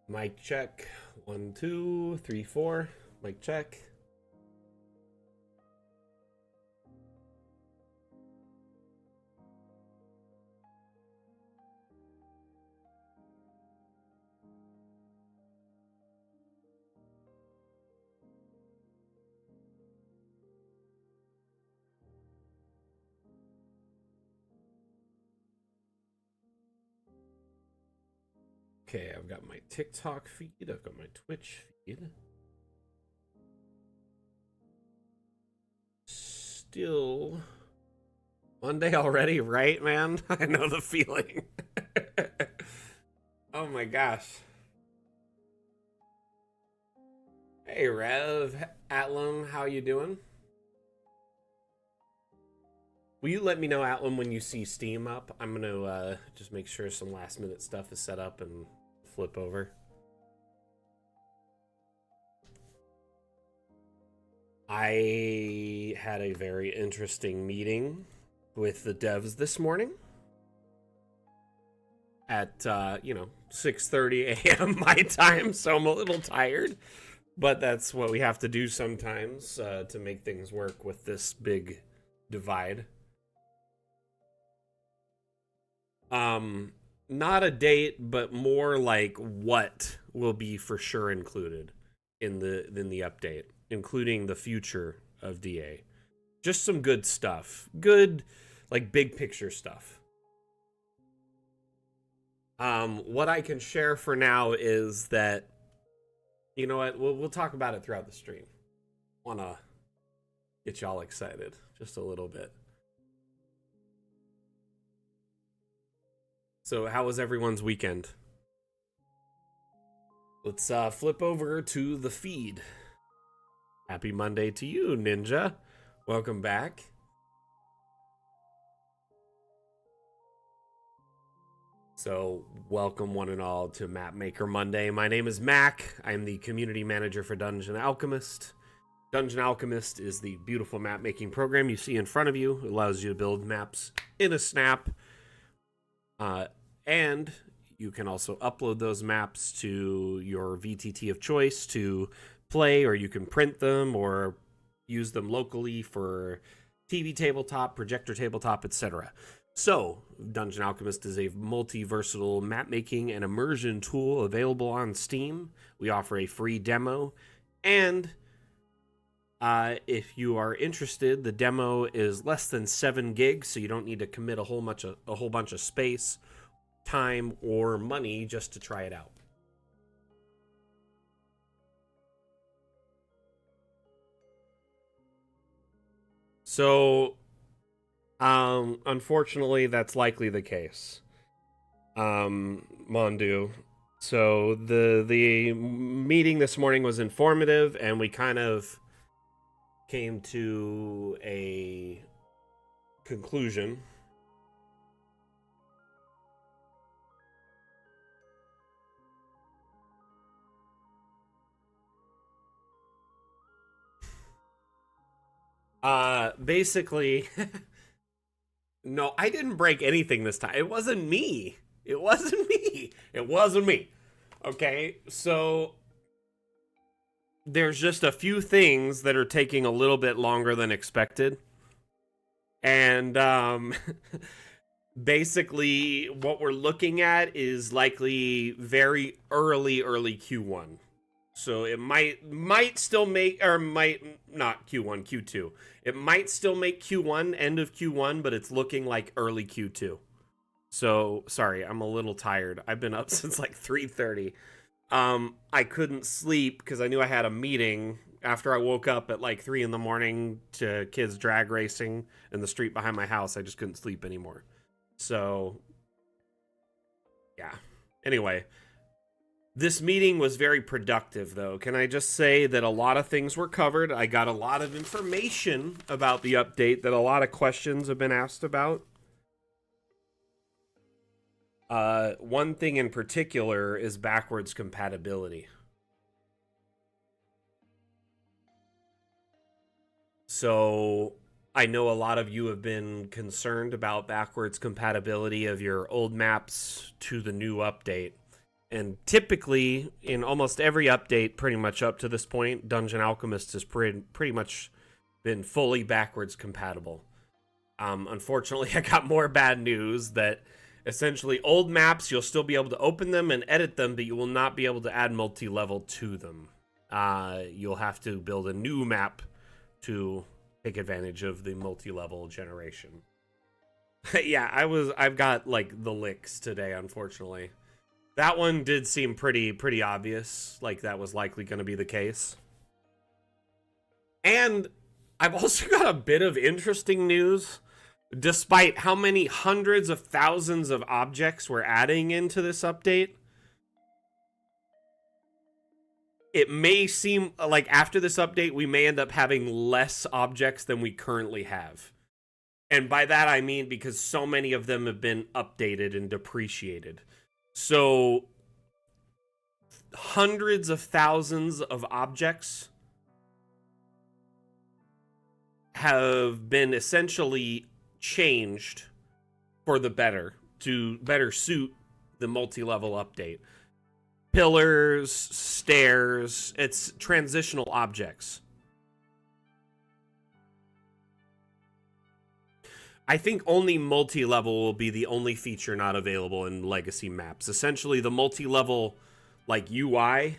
Mic check. 1, 2, 3, 4. Mic check. Okay, I've got my TikTok feed. I've got my Twitch feed. Still Monday already, right, man? I know the feeling. Oh my gosh. Hey, Rev, Atlam, how you doing? Will you let me know, Atlam, when you see Steam up? I'm gonna just make sure some last minute stuff is set up and flip over. I had a very interesting meeting with the devs this morning at 6:30 a.m. my time, so I'm a little tired, but that's what we have to do sometimes to make things work with this big divide. Not a date, but more like what will be for sure included in the update, including the future of DA. Just some good stuff. Good, like, big picture stuff. What I can share for now is that, you know what, we'll talk about it throughout the stream. Wanna get y'all excited just a little bit. So how was everyone's weekend? Let's flip over to the feed. Happy Monday to you, Ninja. Welcome back. So, welcome one and all to Mapmaker Monday. My name is Mac. I'm the community manager for Dungeon Alchemist. Dungeon Alchemist is the beautiful map making program you see in front of you. It allows you to build maps in a snap. And you can also upload those maps to your VTT of choice to play, or you can print them or use them locally for TV tabletop, projector tabletop, etc. So, Dungeon Alchemist is a multi-versatile map-making and immersion tool available on Steam. We offer a free demo, and if you are interested, the demo is less than 7 gigs, so you don't need to commit a whole bunch of space, time, or money just to try it out. So, unfortunately, that's likely the case. Mondu. So the meeting this morning was informative, and we kind of came to a conclusion. Basically, no, I didn't break anything this time. It wasn't me. It wasn't me. It wasn't me. Okay, so there's just a few things that are taking a little bit longer than expected. And basically what we're looking at is likely very early Q1. So it might still make, or might not Q1, Q2. It might still make Q1, end of Q1, but it's looking like early Q2. So sorry, I'm a little tired. I've been up since like 3:30. I couldn't sleep because I knew I had a meeting after I woke up at like 3 in the morning to kids drag racing in the street behind my house. I just couldn't sleep anymore. So yeah. Anyway, this meeting was very productive, though. Can I just say that a lot of things were covered? I got a lot of information about the update that a lot of questions have been asked about. One thing in particular is backwards compatibility. So I know a lot of you have been concerned about backwards compatibility of your old maps to the new update. And typically, in almost every update, pretty much up to this point, Dungeon Alchemist has pretty much been fully backwards compatible. Unfortunately, I got more bad news that essentially old maps, you'll still be able to open them and edit them, but you will not be able to add multi-level to them. You'll have to build a new map to take advantage of the multi-level generation. Yeah, I've got like the licks today, unfortunately. That one did seem pretty obvious, like that was likely going to be the case. And I've also got a bit of interesting news. Despite how many hundreds of thousands of objects we're adding into this update, it may seem like after this update, we may end up having less objects than we currently have. And by that, I mean because so many of them have been updated and depreciated. So, hundreds of thousands of objects have been essentially changed for the better to better suit the multi-level update. Pillars, stairs, it's transitional objects. I think only multi-level will be the only feature not available in legacy maps. Essentially, the multi-level like UI,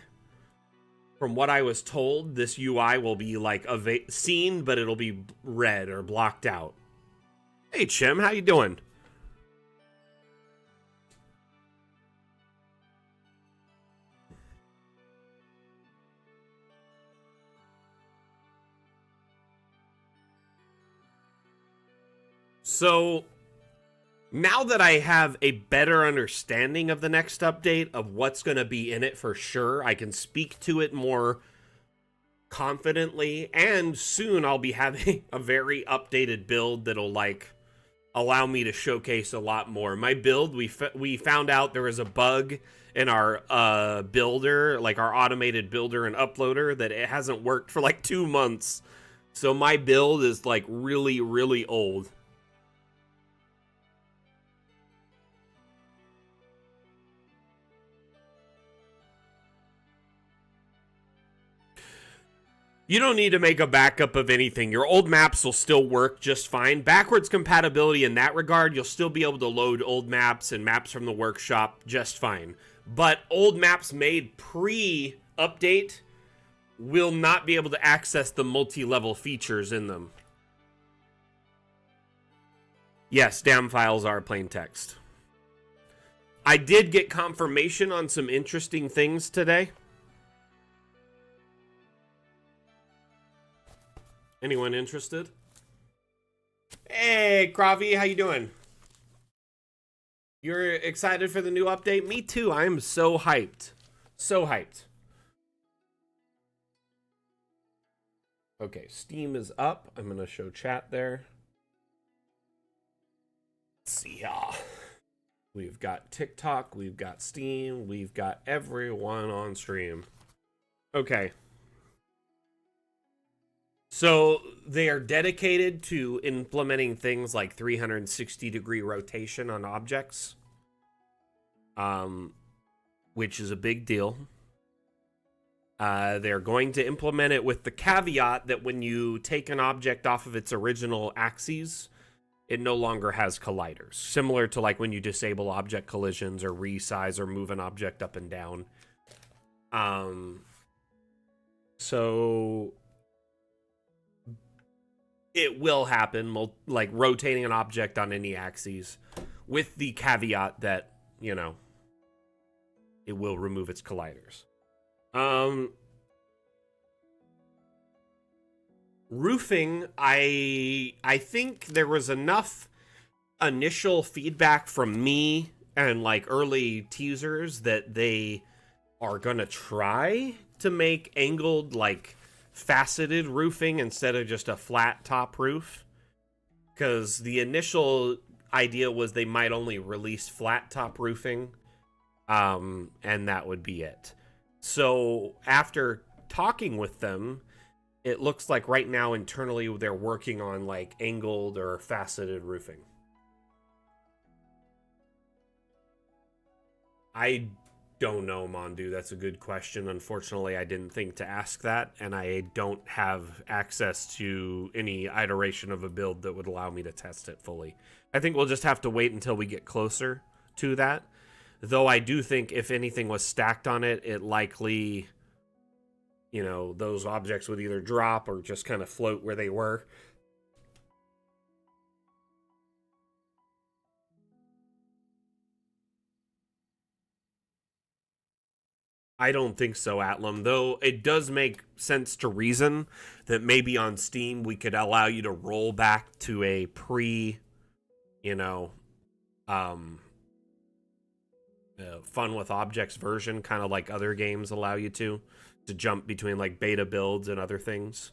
from what I was told, this UI will be like seen, but it'll be red or blocked out. Hey, Chim, how you doing? So, now that I have a better understanding of the next update, of what's going to be in it for sure, I can speak to it more confidently, and soon I'll be having a very updated build that'll, like, allow me to showcase a lot more. My build, we found out there was a bug in our builder, like our automated builder and uploader, that it hasn't worked for, like, 2 months. So my build is, like, really old. You don't need to make a backup of anything. Your old maps will still work just fine. Backwards compatibility in that regard, you'll still be able to load old maps and maps from the workshop just fine. But old maps made pre-update will not be able to access the multi-level features in them. Yes, damn files are plain text. I did get confirmation on some interesting things today. Anyone interested? Hey, Kravi, how you doing? You're excited for the new update? Me too. I am so hyped. So hyped. Okay, Steam is up. I'm going to show chat there. Let's see. We've got TikTok, we've got Steam, we've got everyone on stream. Okay. So they are dedicated to implementing things like 360-degree rotation on objects, which is a big deal. They're going to implement it with the caveat that when you take an object off of its original axes, it no longer has colliders. Similar to like when you disable object collisions or resize or move an object up and down. So it will happen, like rotating an object on any axes, with the caveat that, you know, it will remove its colliders. Roofing, I think there was enough initial feedback from me and like early teasers that they are gonna try to make angled, like faceted roofing instead of just a flat top roof, because the initial idea was they might only release flat top roofing, and that would be it. So after talking with them, it looks like right now internally they're working on like angled or faceted roofing. I don't know, Mondu. That's a good question. Unfortunately, I didn't think to ask that, and I don't have access to any iteration of a build that would allow me to test it fully. I think we'll just have to wait until we get closer to that. Though I do think if anything was stacked on it, it likely, those objects would either drop or just kind of float where they were. I don't think so, Atlam, though it does make sense to reason that maybe on Steam we could allow you to roll back to a you know, um, fun with objects version, kind of like other games allow you to jump between like beta builds and other things.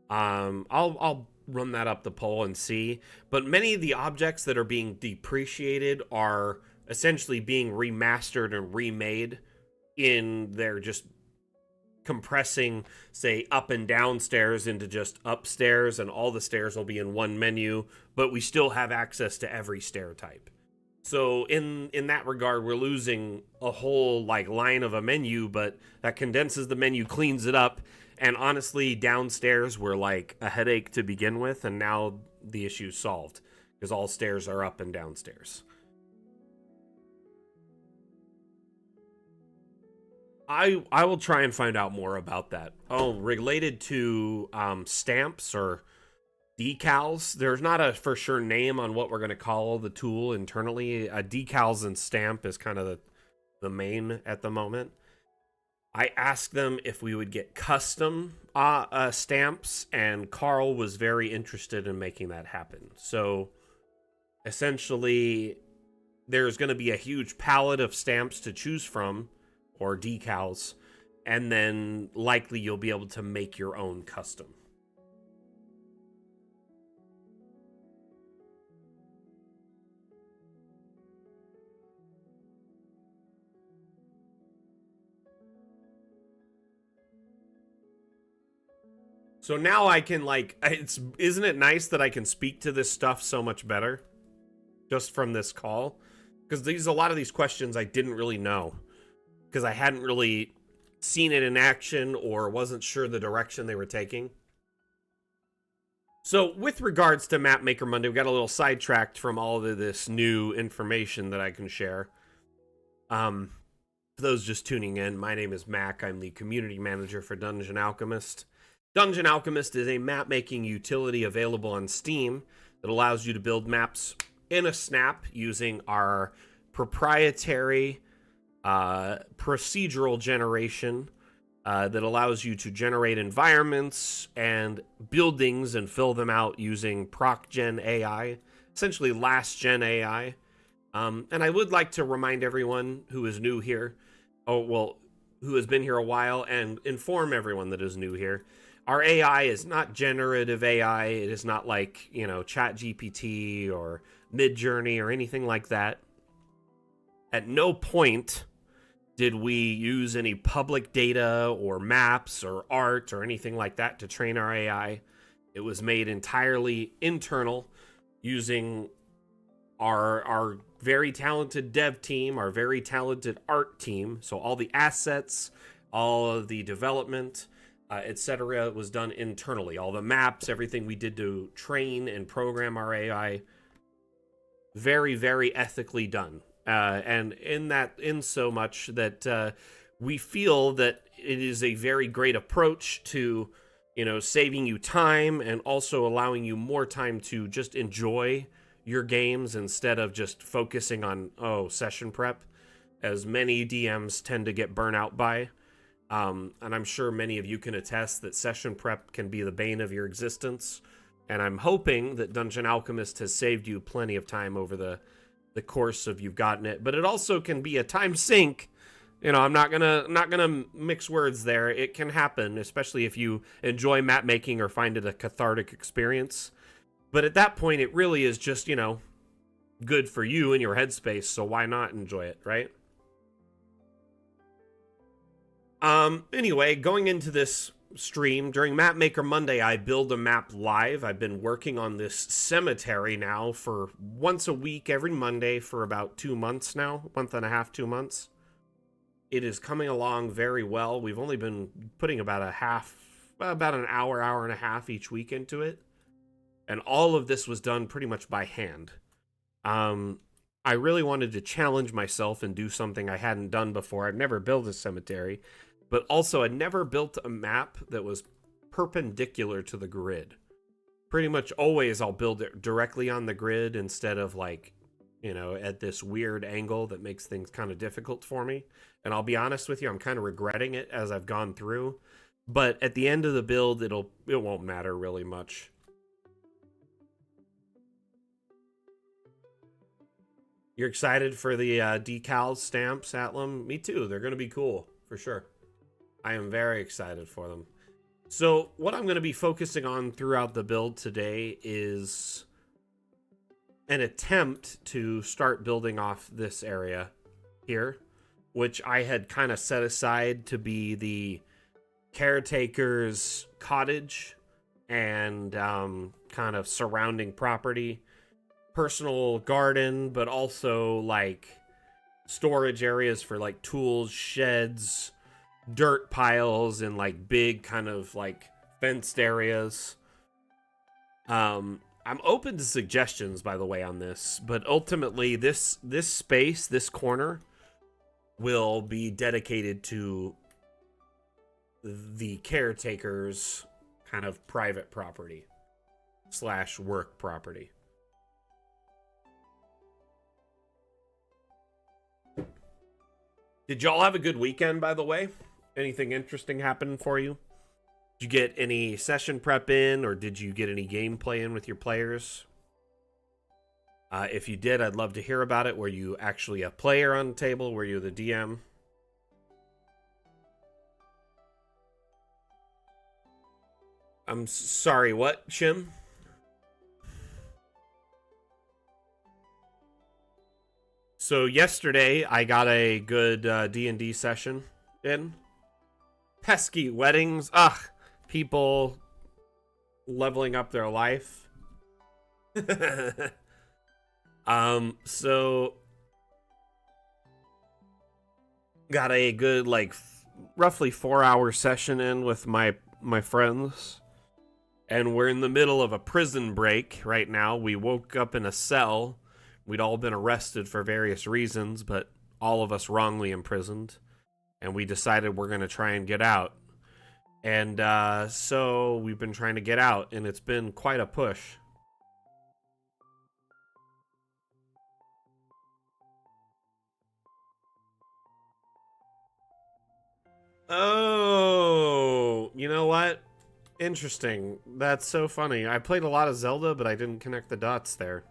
I'll run that up the poll and see. But many of the objects that are being depreciated are essentially being remastered and remade in their just compressing, say, up and down stairs into just upstairs, and all the stairs will be in one menu, but we still have access to every stair type. So in that regard, we're losing a whole like line of a menu, but that condenses the menu, cleans it up, and honestly, downstairs were like a headache to begin with, and now the issue's solved because all stairs are up and downstairs. I will try and find out more about that. Oh, related to stamps or decals, there's not a for sure name on what we're going to call the tool internally. Decals and stamp is kind of the main at the moment. I asked them if we would get custom stamps, and Carl was very interested in making that happen. So essentially, there's going to be a huge palette of stamps to choose from, or decals, and then likely you'll be able to make your own custom. So now I can isn't it nice that I can speak to this stuff so much better just from this call? Because a lot of these questions I didn't really know because I hadn't really seen it in action or wasn't sure the direction they were taking. So with regards to Mapmaker Monday, we got a little sidetracked from all of this new information that I can share. For those just tuning in, my name is Mac. I'm the community manager for Dungeon Alchemist. Dungeon Alchemist is a map-making utility available on Steam that allows you to build maps in a snap using our proprietary procedural generation that allows you to generate environments and buildings and fill them out using proc-gen AI, essentially last-gen AI. And I would like to remind everyone who is new here, who has been here a while, and inform everyone that is new here. Our AI is not generative AI. It is not like, ChatGPT or Midjourney or anything like that. At no point did we use any public data or maps or art or anything like that to train our AI. It was made entirely internal using our very talented dev team, our very talented art team. So all the assets, all of the development, etc. was done internally. All the maps, everything we did to train and program our AI, very, very ethically done. And in so much that we feel that it is a very great approach to, saving you time and also allowing you more time to just enjoy your games instead of just focusing on, session prep, as many DMs tend to get burnt out by. And I'm sure many of you can attest that session prep can be the bane of your existence. And I'm hoping that Dungeon Alchemist has saved you plenty of time over the course of you've gotten it. But it also can be a time sink. I'm not gonna mix words there. It can happen, especially if you enjoy map making or find it a cathartic experience. But at that point, it really is just, good for you and your headspace. So why not enjoy it, right? Anyway, going into this stream, during Mapmaker Monday, I build a map live. I've been working on this cemetery now for once a week, every Monday for about 2 months now, month and a half, 2 months. It is coming along very well. We've only been putting about an hour, hour and a half each week into it. And all of this was done pretty much by hand. Um, I really wanted to challenge myself and do something I hadn't done before. I've never built a cemetery, but also I never built a map that was perpendicular to the grid. Pretty much always I'll build it directly on the grid instead of like, at this weird angle that makes things kind of difficult for me. And I'll be honest with you, I'm kind of regretting it as I've gone through. But at the end of the build, it won't matter really much. You're excited for the decals, stamps, Atlam? Me too. They're going to be cool, for sure. I am very excited for them. So what I'm going to be focusing on throughout the build today is an attempt to start building off this area here, which I had kind of set aside to be the caretaker's cottage and kind of surrounding property, personal garden, but also like storage areas for like tools, sheds, dirt piles, and like big kind of like fenced areas. I'm open to suggestions, by the way, on this, but ultimately this space, this corner, will be dedicated to the caretaker's kind of private property / work property. Did y'all have a good weekend, by the way? Anything interesting happen for you? Did you get any session prep in, or did you get any gameplay in with your players? If you did, I'd love to hear about it. Were you actually a player on the table? Were you the DM? I'm sorry, what, Shim? So yesterday, I got a good D&D session in. Pesky weddings. Ugh. People leveling up their life. So got a good like roughly 4-hour session in with my friends, and we're in the middle of a prison break right now. We woke up in a cell. We'd all been arrested for various reasons, but all of us wrongly imprisoned, and we decided we're going to try and get out. And so we've been trying to get out, and it's been quite a push. Oh, you know what? Interesting. That's so funny. I played a lot of Zelda, but I didn't connect the dots there.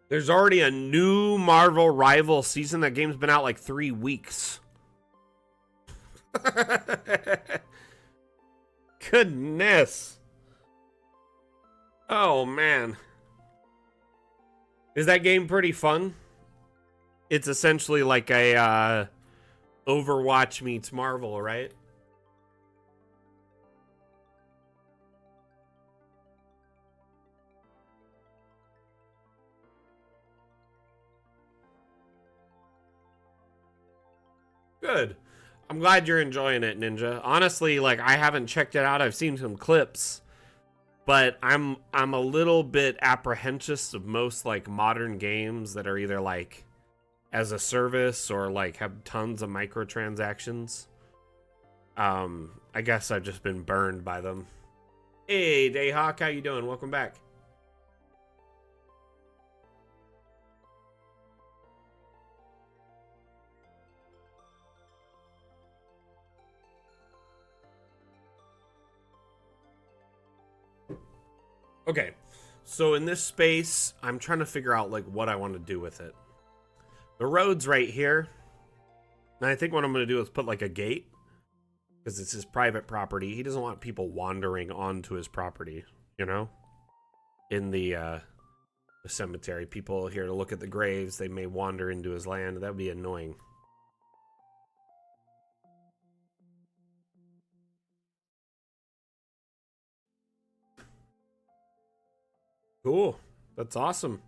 There's already a new Marvel Rival season. That game's been out like 3 weeks. Goodness. Oh, man. Is that game pretty fun? It's essentially like a Overwatch meets Marvel, right? Good. I'm glad you're enjoying it, Ninja. Honestly, like, I haven't checked it out. I've seen some clips, but I'm a little bit apprehensive of most like modern games that are either like as a service or like have tons of microtransactions. I guess I've just been burned by them. Hey, Dayhawk, how you doing? Welcome back. Okay, so in this space, I'm trying to figure out like what I want to do with it. The road's right here, and I think what I'm going to do is put like a gate, because it's his private property. He doesn't want people wandering onto his property, you know? In the cemetery, people here to look at the graves, they may wander into his land. That would be annoying. Cool. That's awesome.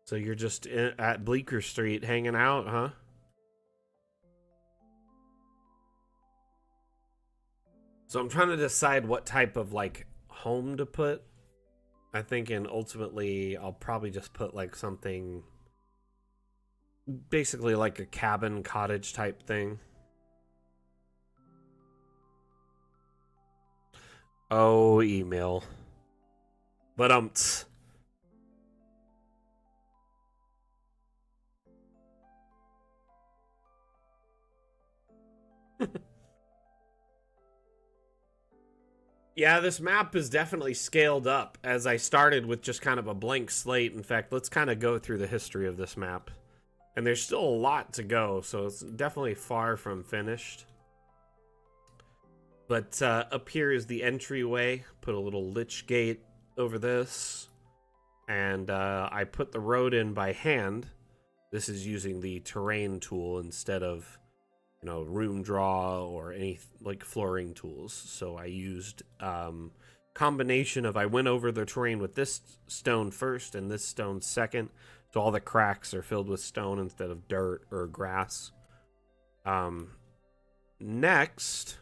So you're just at Bleecker Street hanging out, huh? So I'm trying to decide what type of like home to put. I think, and ultimately I'll probably just put like something basically like a cabin cottage type thing. Oh, email. But yeah, this map is definitely scaled up as I started with just kind of a blank slate. In fact, let's kind of go through the history of this map. And there's still a lot to go, so it's definitely far from finished. But up here is the entryway. Put a little lich gate over this. And I put the road in by hand. This is using the terrain tool instead of, you know, room draw or any like flooring tools. So I used combination of, I went over the terrain with this stone first and this stone second. So all the cracks are filled with stone instead of dirt or grass. Next,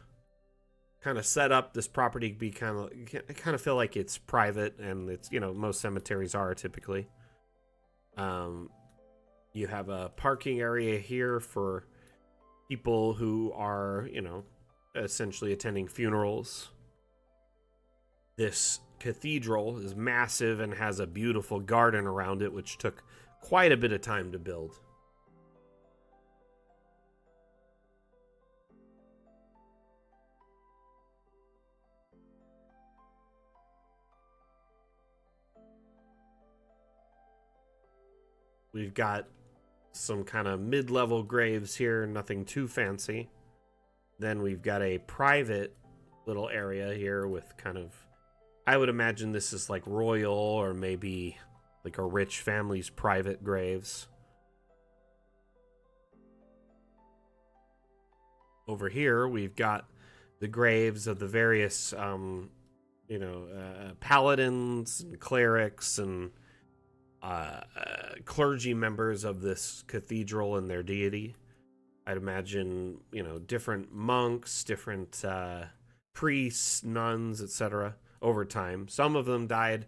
kind of set up this property to be kind of feel like it's private, and it's, you know, most cemeteries are typically. You have a parking area here for people who are, you know, essentially attending funerals. This cathedral is massive and has a beautiful garden around it, which took quite a bit of time to build. We've got some kind of mid-level graves here, nothing too fancy. Then we've got a private little area here with kind of, I would imagine this is like royal or maybe like a rich family's private graves. Over here, we've got the graves of the various, paladins and clerics and clergy members of this cathedral and their deity. I'd imagine, you know, different monks, different priests, nuns, etc. over time. Some of them died,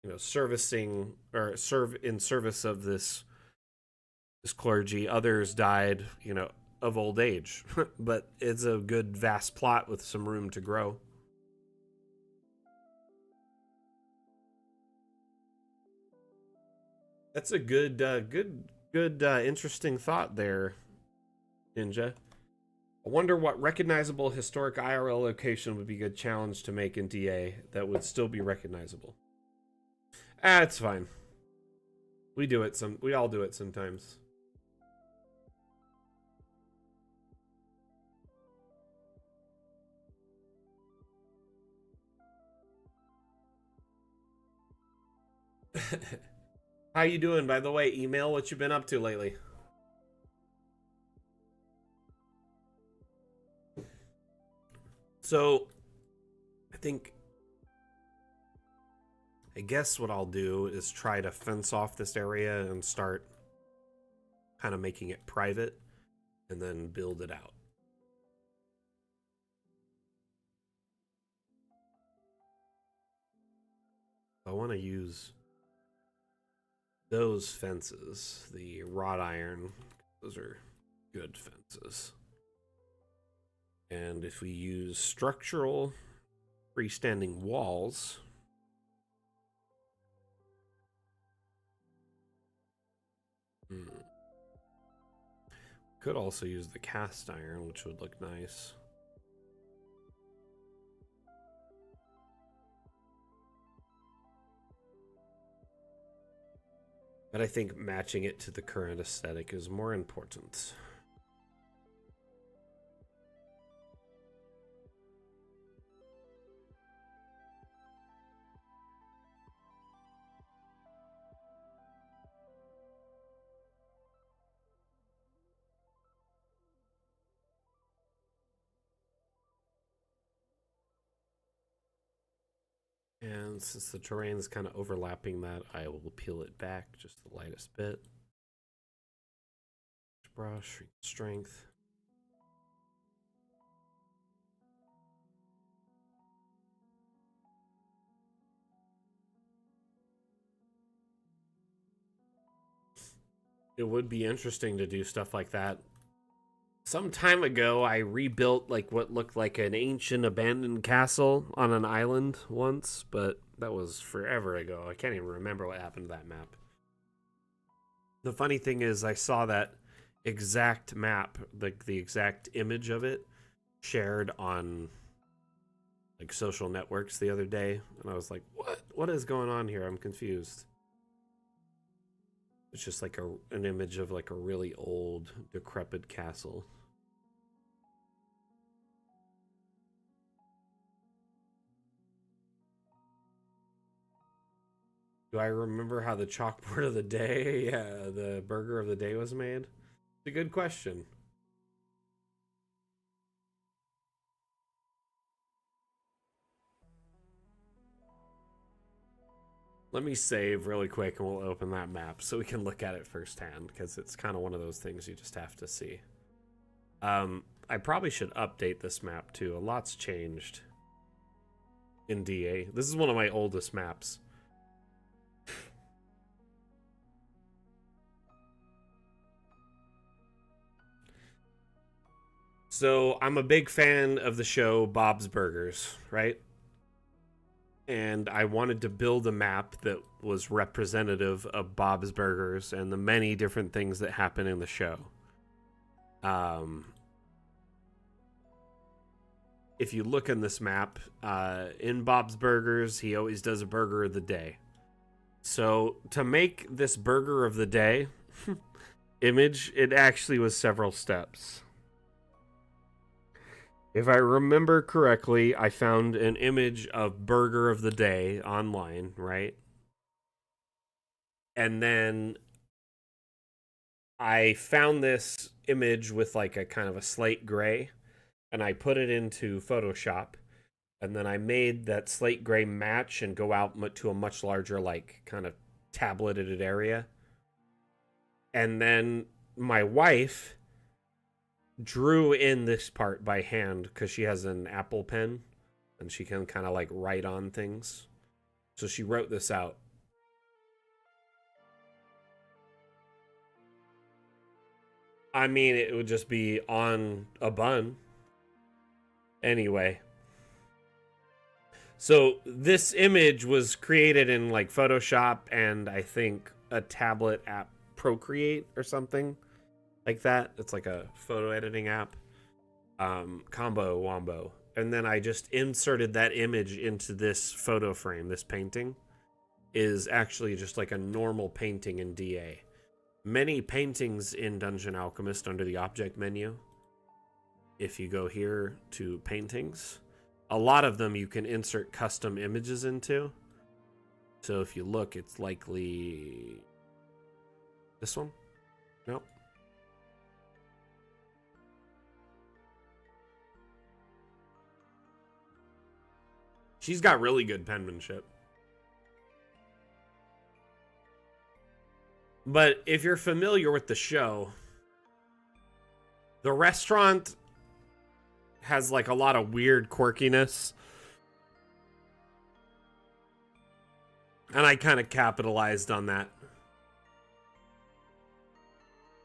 you know, servicing or serve in service of this clergy. Others died, you know, of old age. But it's a good vast plot with some room to grow. That's a good, interesting thought there, Ninja. I wonder what recognizable historic IRL location would be a good challenge to make in DA that would still be recognizable. It's fine. We do it we all do it sometimes. How you doing, by the way? Email, what you been up to lately? So, I guess what I'll do is try to fence off this area and start kind of making it private and then build it out. I want to use those fences, the wrought iron. Those are good fences. And if we use structural freestanding walls, could also use the cast iron, which would look nice. But I think matching it to the current aesthetic is more important. And since the terrain is kind of overlapping that, I will peel it back just the lightest bit. Brush, strength. It would be interesting to do stuff like that. Some time ago, I rebuilt like what looked like an ancient abandoned castle on an island once, but that was forever ago. I can't even remember what happened to that map. The funny thing is, I saw that exact map, the exact image of it, shared on like social networks the other day, and I was like, "What? What is going on here? I'm confused." It's just like an image of like a really old, decrepit castle. Do I remember how the chalkboard of the day, yeah, the burger of the day was made? It's a good question. Let me save really quick and we'll open that map so we can look at it firsthand because it's kind of one of those things you just have to see. I probably should update this map too. A lot's changed in DA. This is one of my oldest maps. So I'm a big fan of the show Bob's Burgers, right? And I wanted to build a map that was representative of Bob's Burgers and the many different things that happen in the show. If you look in this map, in Bob's Burgers, he always does a burger of the day. So to make this burger of the day image, it actually was several steps. If I remember correctly, I found an image of burger of the day online, right? And then I found this image with like a kind of a slate gray, and I put it into Photoshop, and then I made that slate gray match and go out to a much larger, like, kind of tableted area. And then my wife drew in this part by hand because she has an Apple pen and she can kind of like write on things. So she wrote this out. I mean, it would just be on a bun. Anyway. So this image was created in like Photoshop and I think a tablet app, Procreate or something like that. It's like a photo editing app. Combo Wombo. And then I just inserted that image into this photo frame. This painting is actually just like a normal painting in DA. Many paintings in Dungeon Alchemist under the object menu. If you go here to paintings, a lot of them you can insert custom images into. So if you look, it's likely this one. Nope. She's got really good penmanship. But if you're familiar with the show, the restaurant has like a lot of weird quirkiness. And I kind of capitalized on that.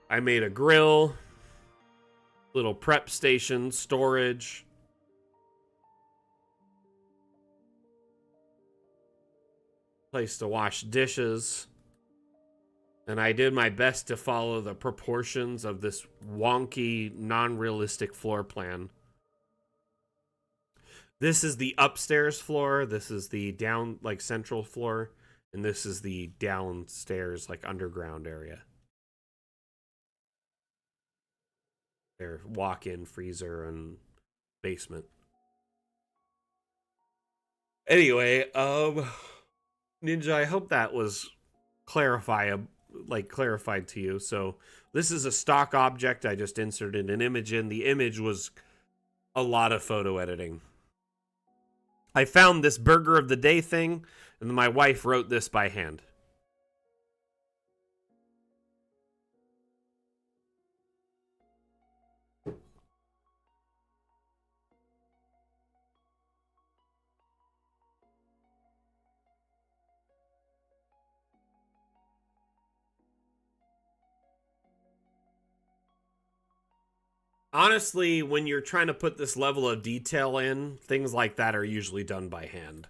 I made a grill, little prep station, storage. Place to wash dishes. And I did my best to follow the proportions of this wonky, non-realistic floor plan. This is the upstairs floor. This is the down, like, central floor. And this is the downstairs, like, underground area. Their walk-in freezer and basement. Anyway, Ninja, I hope that was clarified to you. So this is a stock object. I just inserted an image in. The image was a lot of photo editing. I found this burger of the day thing, and my wife wrote this by hand. Honestly, when you're trying to put this level of detail in, things like that are usually done by hand.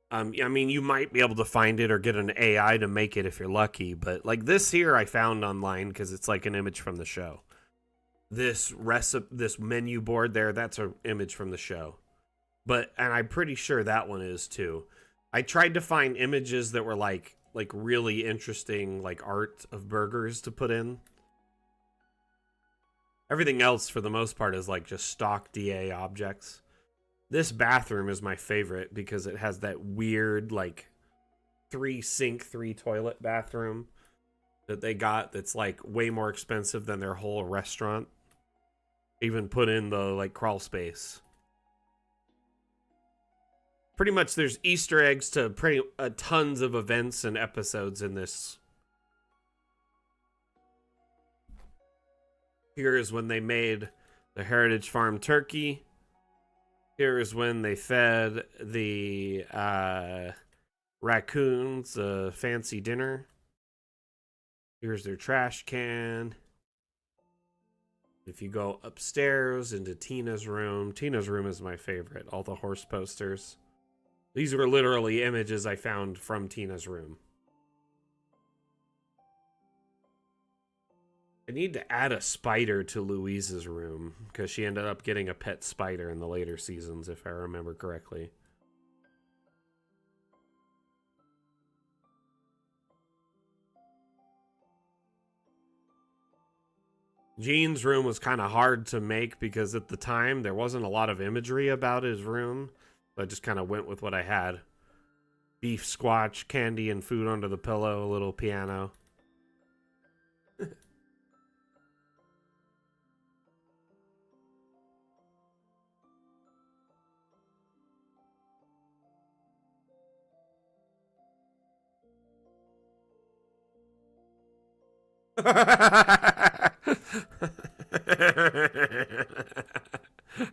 I mean, you might be able to find it or get an AI to make it if you're lucky, but like this here, I found online because it's like an image from the show. This menu board there, that's an image from the show. And I'm pretty sure that one is too. I tried to find images that were like really interesting, like art of burgers to put in. Everything else, for the most part, is like just stock DA objects. This bathroom is my favorite because it has that weird, like, 3 sink, 3 toilet bathroom that they got that's, like, way more expensive than their whole restaurant. Even put in the, like, crawl space. Pretty much there's Easter eggs to tons of events and episodes in this. Here is when they made the Heritage Farm turkey. Here is when they fed the raccoons a fancy dinner. Here's their trash can. If you go upstairs into Tina's room is my favorite. All the horse posters. These were literally images I found from Tina's room. I need to add a spider to Louise's room because she ended up getting a pet spider in the later seasons, if I remember correctly. Gene's room was kind of hard to make because at the time there wasn't a lot of imagery about his room. So I just kind of went with what I had. Beef squatch, candy and food under the pillow, a little piano.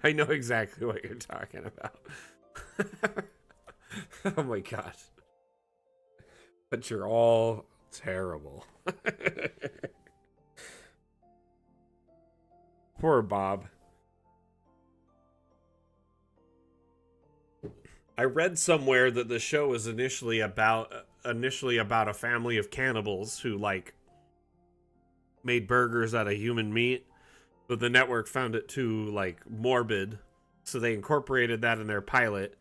I know exactly what you're talking about. Oh my god. But you're all terrible. Poor Bob. I read somewhere that the show was initially about a family of cannibals who like made burgers out of human meat, but the network found it too like morbid, so they incorporated that in their pilot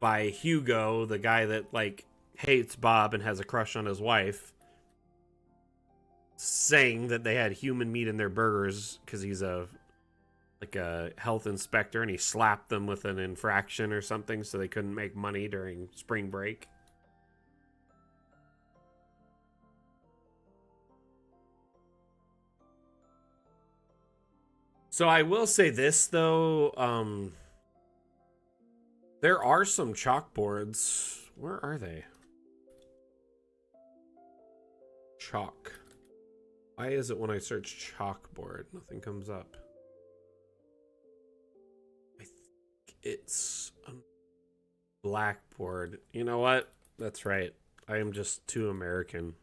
by Hugo, the guy that like hates Bob and has a crush on his wife, saying that they had human meat in their burgers because he's a health inspector and he slapped them with an infraction or something so they couldn't make money during spring break. So I will say this though, there are some chalkboards. Where are they? Chalk. Why is it when I search chalkboard, nothing comes up? I think it's a blackboard. You know what? That's right. I am just too American.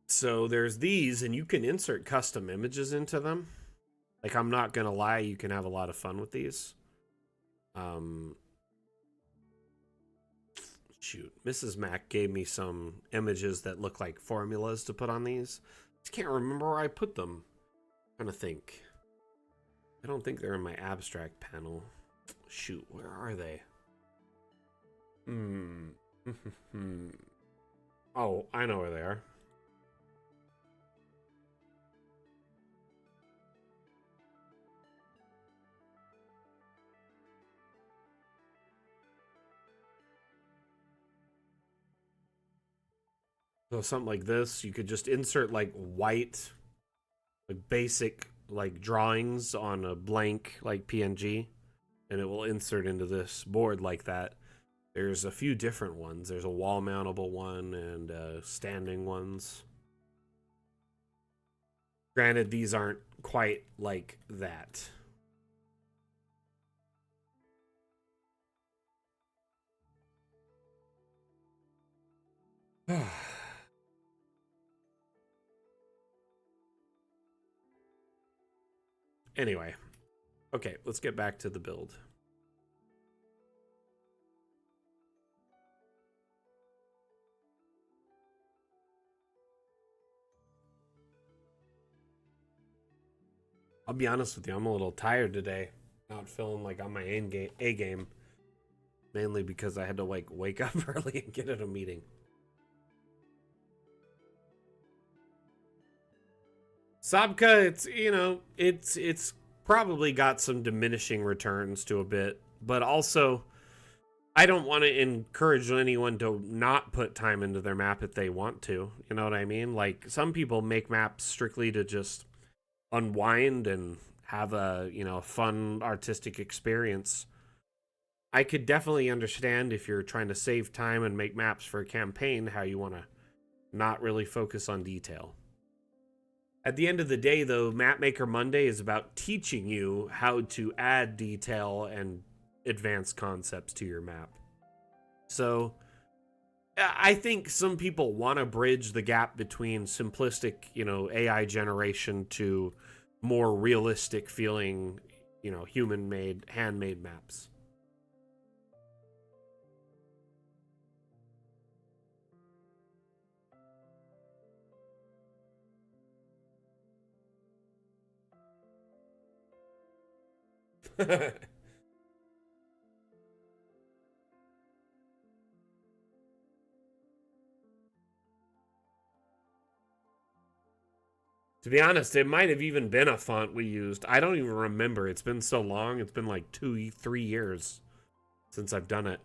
So there's these, and you can insert custom images into them. Like, I'm not gonna lie, you can have a lot of fun with these. Shoot, Mrs. Mac gave me some images that look like formulas to put on these. I can't remember where I put them. I'm trying to think. I don't think they're in my abstract panel. Shoot, where are they? Oh, I know where they are. So something like this, you could just insert like white like basic like drawings on a blank like PNG, and it will insert into this board like that. There's a few different ones. There's a wall mountable one and standing ones. Granted, these aren't quite like that. Anyway, okay, let's get back to the build. I'll be honest with you, I'm a little tired today. Not feeling like on my A game. Mainly because I had to like wake up early and get at a meeting. Sabka, it's probably got some diminishing returns to a bit, but also I don't want to encourage anyone to not put time into their map if they want to. You know what I mean? Like some people make maps strictly to just unwind and have a, fun artistic experience. I could definitely understand if you're trying to save time and make maps for a campaign how you want to not really focus on detail. At the end of the day, though, Mapmaker Monday is about teaching you how to add detail and advanced concepts to your map. So, I think some people want to bridge the gap between simplistic, AI generation to more realistic feeling, human-made, handmade maps. To be honest, it might have even been a font we used. I don't even remember. It's been so long. It's been like 3 years since I've done it.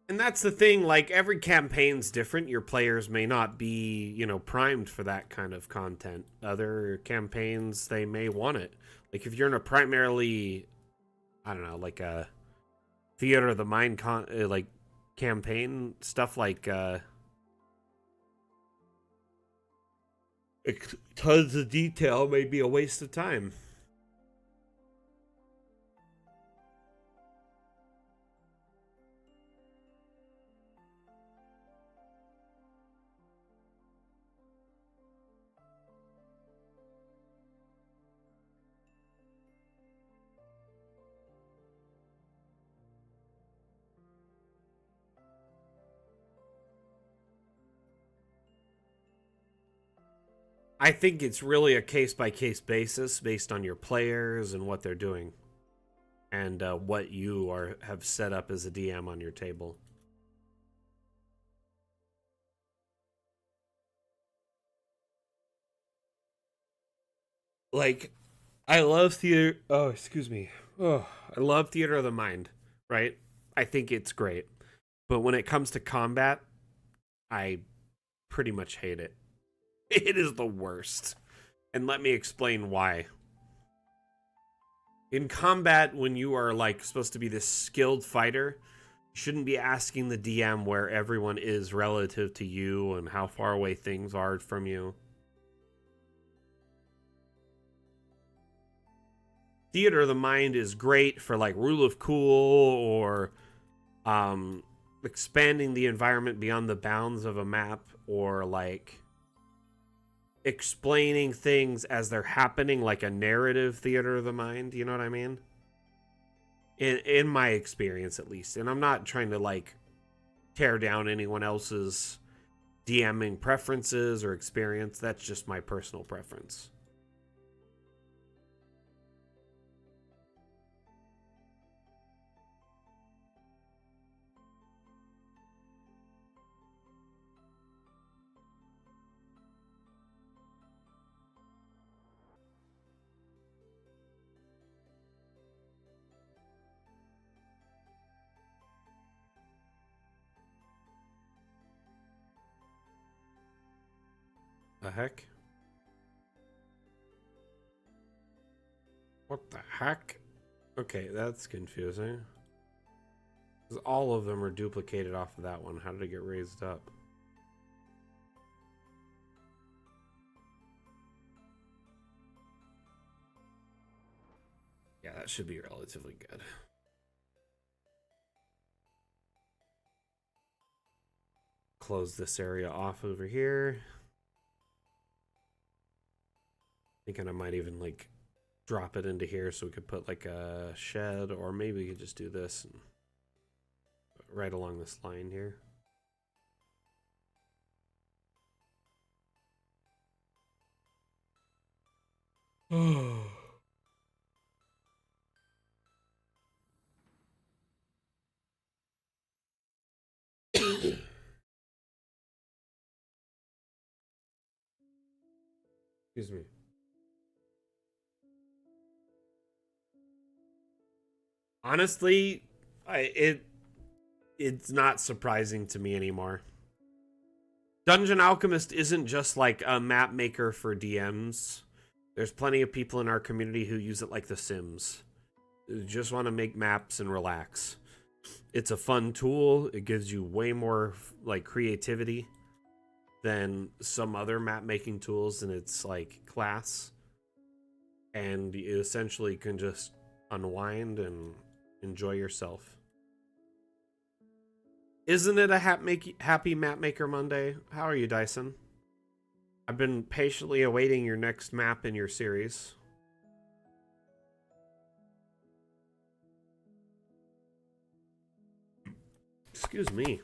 And that's the thing, like every campaign's different. Your players may not be, primed for that kind of content. Other campaigns, they may want it. Like if you're in a primarily, I don't know, like a theater of the mind like campaign, stuff like tons of detail may be a waste of time. I think it's really a case by case basis based on your players and what they're doing, and what you have set up as a DM on your table. Like, I love theater. Oh, excuse me. Oh, I love theater of the mind. Right? I think it's great, but when it comes to combat, I pretty much hate it. It is the worst, and let me explain why. In combat, when you are like supposed to be this skilled fighter, you shouldn't be asking the DM where everyone is relative to you and how far away things are from you. Theater of the mind is great for like rule of cool or expanding the environment beyond the bounds of a map, or like explaining things as they're happening, like a narrative theater of the mind. You know what I mean? In my experience, at least. And I'm not trying to like tear down anyone else's DMing preferences or experience. That's just my personal preference. The heck? What the heck? Okay, that's confusing. Because all of them are duplicated off of that one. How did it get raised up? Yeah, that should be relatively good. Close this area off over here. Thinking I might even like drop it into here so we could put like a shed, or maybe we could just do this and right along this line here. Oh. Excuse me. Honestly, it's not surprising to me anymore. Dungeon Alchemist isn't just like a map maker for DMs. There's plenty of people in our community who use it like The Sims. They just want to make maps and relax. It's a fun tool. It gives you way more like creativity than some other map making tools in its like class. And you essentially can just unwind and enjoy yourself. Isn't it a happy Mapmaker Monday? How are you, Dyson? I've been patiently awaiting your next map in your series. Excuse me.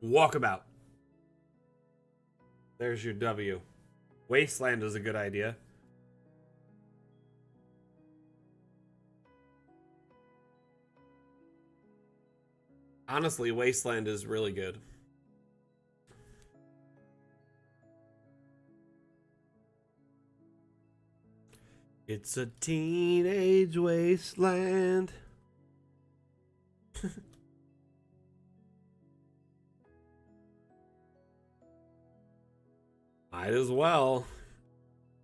Walkabout. There's your W. Wasteland is a good idea. Honestly, Wasteland is really good. It's a teenage wasteland. Might as well.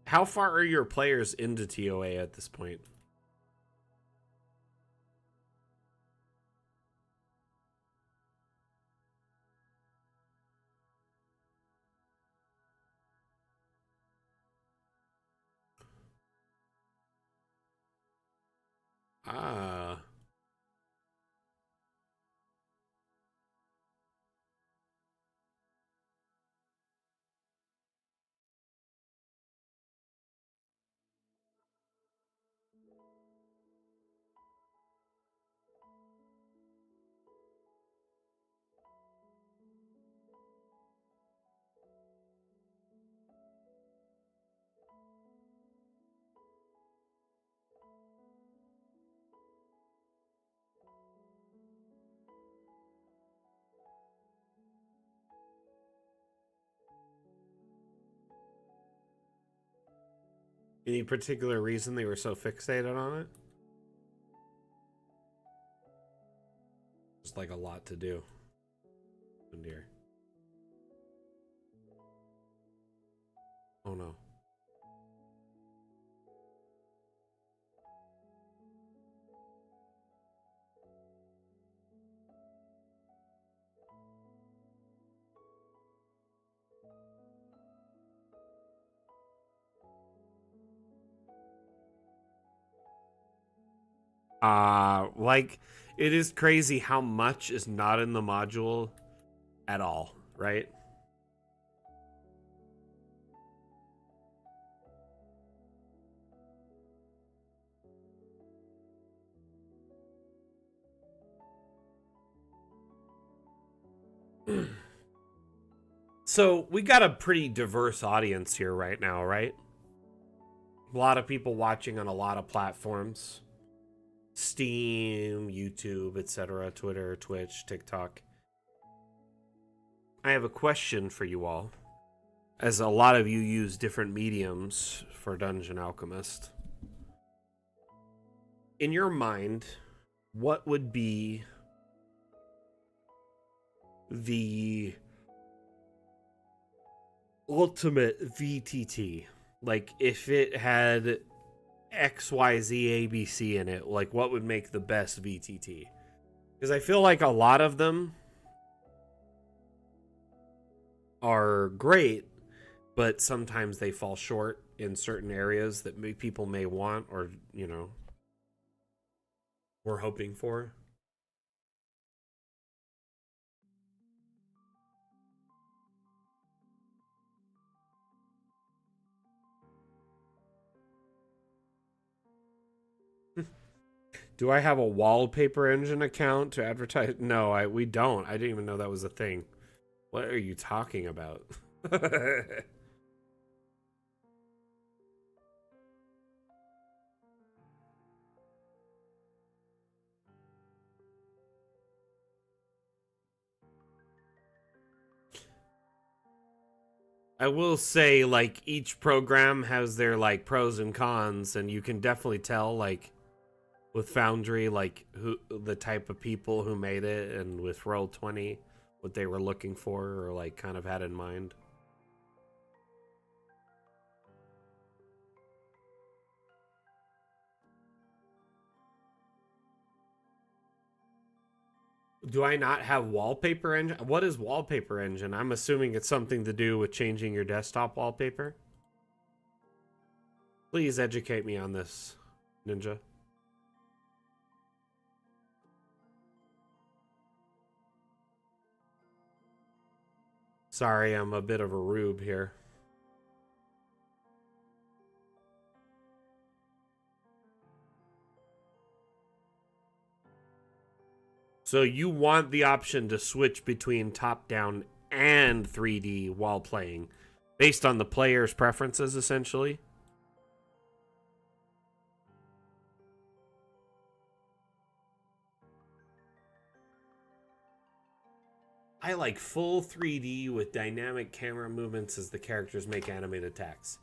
How far are your players into TOA at this point? Ah. Any particular reason they were so fixated on it? Just like a lot to do. Oh dear. Oh no. Like, it is crazy how much is not in the module at all, right? So we got a pretty diverse audience here right now, right? A lot of people watching on a lot of platforms. Steam, YouTube, etc., Twitter, Twitch, TikTok. I have a question for you all, as a lot of you use different mediums for Dungeon Alchemist. In your mind, what would be the ultimate VTT? Like, if it had XYZ ABC in it, like, what would make the best VTT? Because I feel like a lot of them are great, but sometimes they fall short in certain areas that people may want, or, you know, we're hoping for. Do I have a wallpaper engine account to advertise? No, we don't. I didn't even know that was a thing. What are you talking about? I will say, like, each program has their, like, pros and cons, and you can definitely tell, like, with Foundry, like, who the type of people who made it, and with Roll20, what they were looking for, or, like, kind of had in mind. Do I not have wallpaper engine? What is wallpaper engine? I'm assuming it's something to do with changing your desktop wallpaper. Please educate me on this, Ninja. Sorry, I'm a bit of a rube here. So you want the option to switch between top-down and 3D while playing, based on the player's preferences, essentially? I like full 3D with dynamic camera movements as the characters make animated attacks.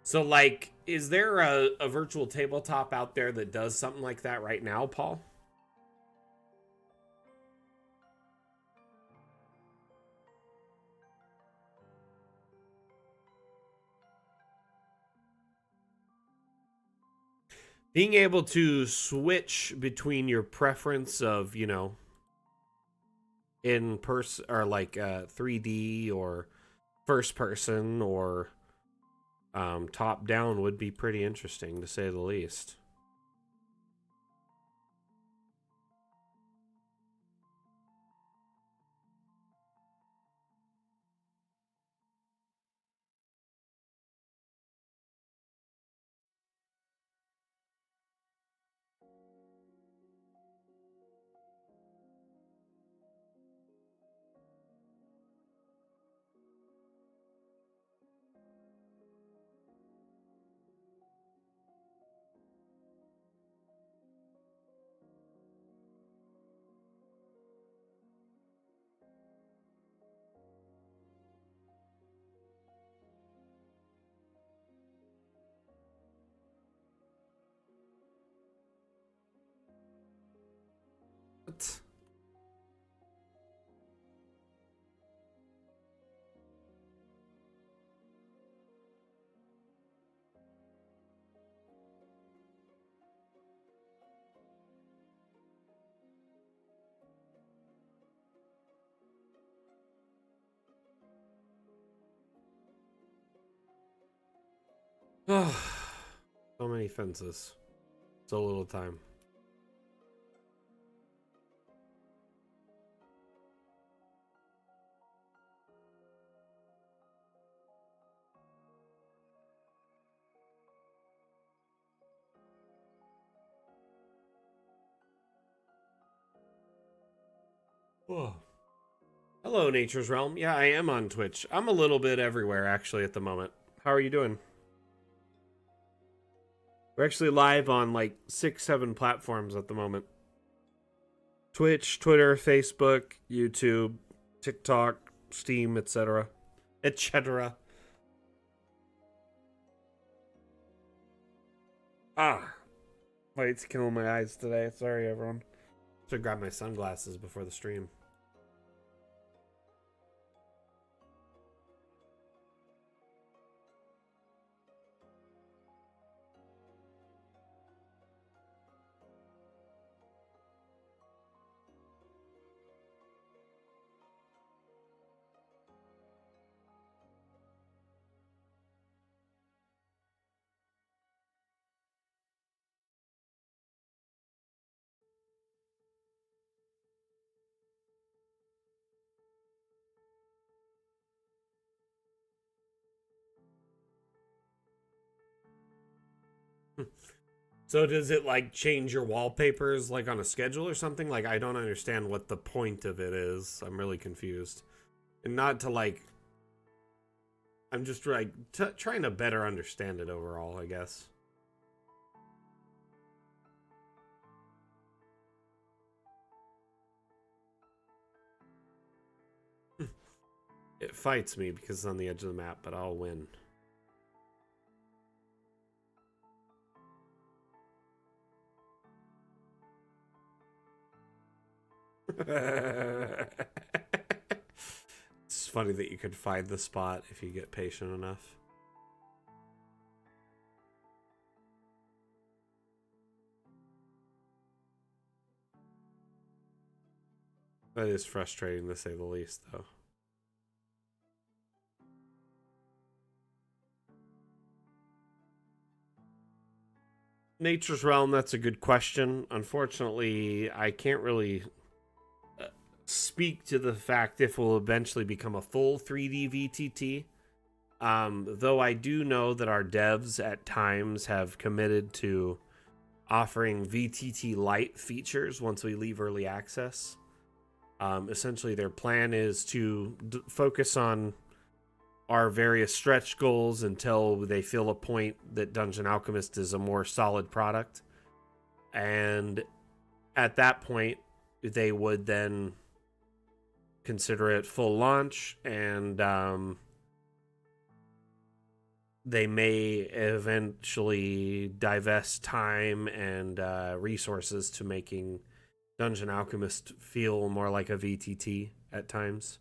So, like, is there a virtual tabletop out there that does something like that right now, Paul? Being able to switch between your preference of, you know, in person, or like 3D or first person, or top down would be pretty interesting, to say the least. What? So many fences. So little time. Oh. Hello, Nature's Realm. Yeah, I am on Twitch. I'm a little bit everywhere, actually, at the moment. How are you doing? We're actually live on like 6, 7 platforms at the moment. Twitch, Twitter, Facebook, YouTube, TikTok, Steam, etc. Etc. Ah, light's killing my eyes today. Sorry, everyone. Should grab my sunglasses before the stream. So does it like change your wallpapers like on a schedule or something? Like I don't understand what the point of it is. I'm really confused. And not to like I'm just like trying to better understand it overall, I guess. It fights me because it's on the edge of the map, but I'll win. It's funny that you could find the spot if you get patient enough. That is frustrating to say the least, though. Nature's Realm, that's a good question. Unfortunately, I can't really speak to the fact if we'll eventually become a full 3D VTT. Though I do know that our devs at times have committed to offering VTT Lite features once we leave early access. Essentially, their plan is to focus on our various stretch goals until they feel a point that Dungeon Alchemist is a more solid product. And at that point, they would then consider it full launch, and they may eventually divest time and resources to making Dungeon Alchemist feel more like a VTT at times.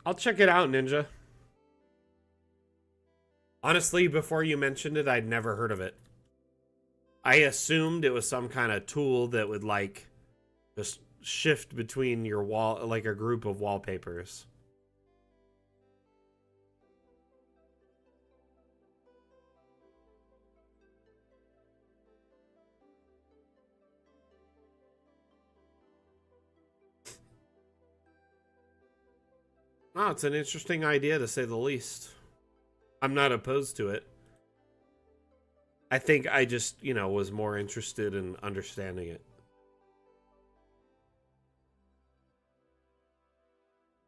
I'll check it out, Ninja. Honestly, before you mentioned it, I'd never heard of it. I assumed it was some kind of tool that would like just shift between your wall, like a group of wallpapers. Oh, it's an interesting idea to say the least. I'm not opposed to it. I think I just, was more interested in understanding it.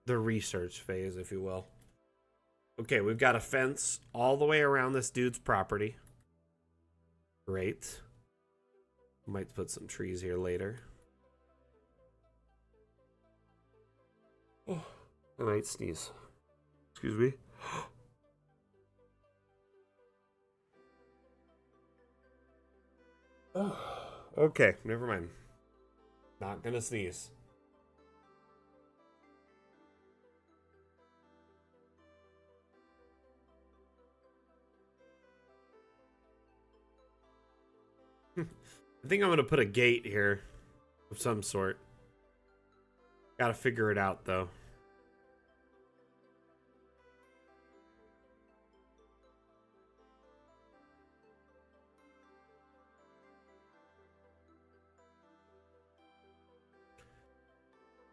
The research phase, if you will. Okay, we've got a fence all the way around this dude's property. Great. Might put some trees here later. Oh, I might sneeze. Excuse me. Oh, okay, never mind. Not gonna sneeze. I think I'm gonna put a gate here of some sort. Gotta figure it out though.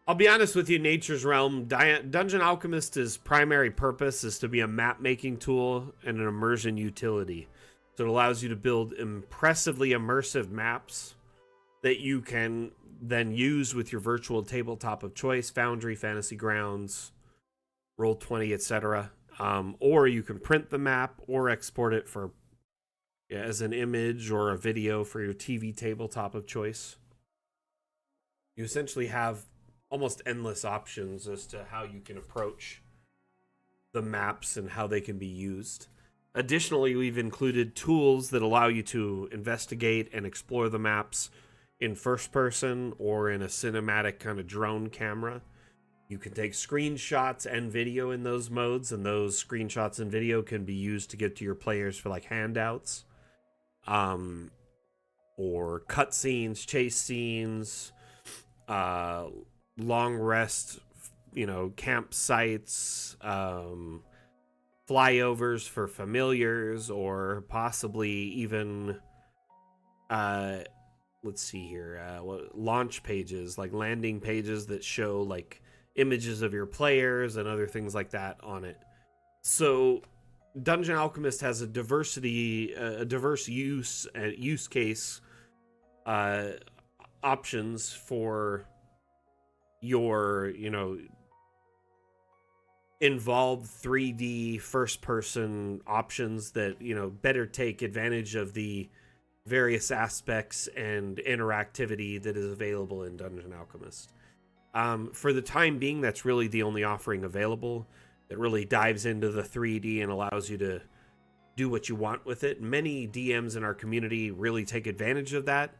I'll be honest with you, Nature's Realm, Dungeon Alchemist's primary purpose is to be a map making tool and an immersion utility. So it allows you to build impressively immersive maps that you can then use with your virtual tabletop of choice, Foundry, Fantasy Grounds, Roll20, etc. Or you can print the map or export it for as an image or a video for your TV tabletop of choice. You essentially have almost endless options as to how you can approach the maps and how they can be used. Additionally, we've included tools that allow you to investigate and explore the maps in first person or in a cinematic kind of drone camera. You can take screenshots and video in those modes, and those screenshots and video can be used to get to your players for like handouts, or cutscenes, chase scenes, long rest, campsites, flyovers for familiars, or possibly even let's see here, launch pages, like landing pages that show like images of your players and other things like that on it. So Dungeon Alchemist has a diverse use case options for your involved 3D first person options that better take advantage of the various aspects and interactivity that is available in Dungeon Alchemist. For the time being, that's really the only offering available that really dives into the 3D and allows you to do what you want with it. Many DMs in our community really take advantage of that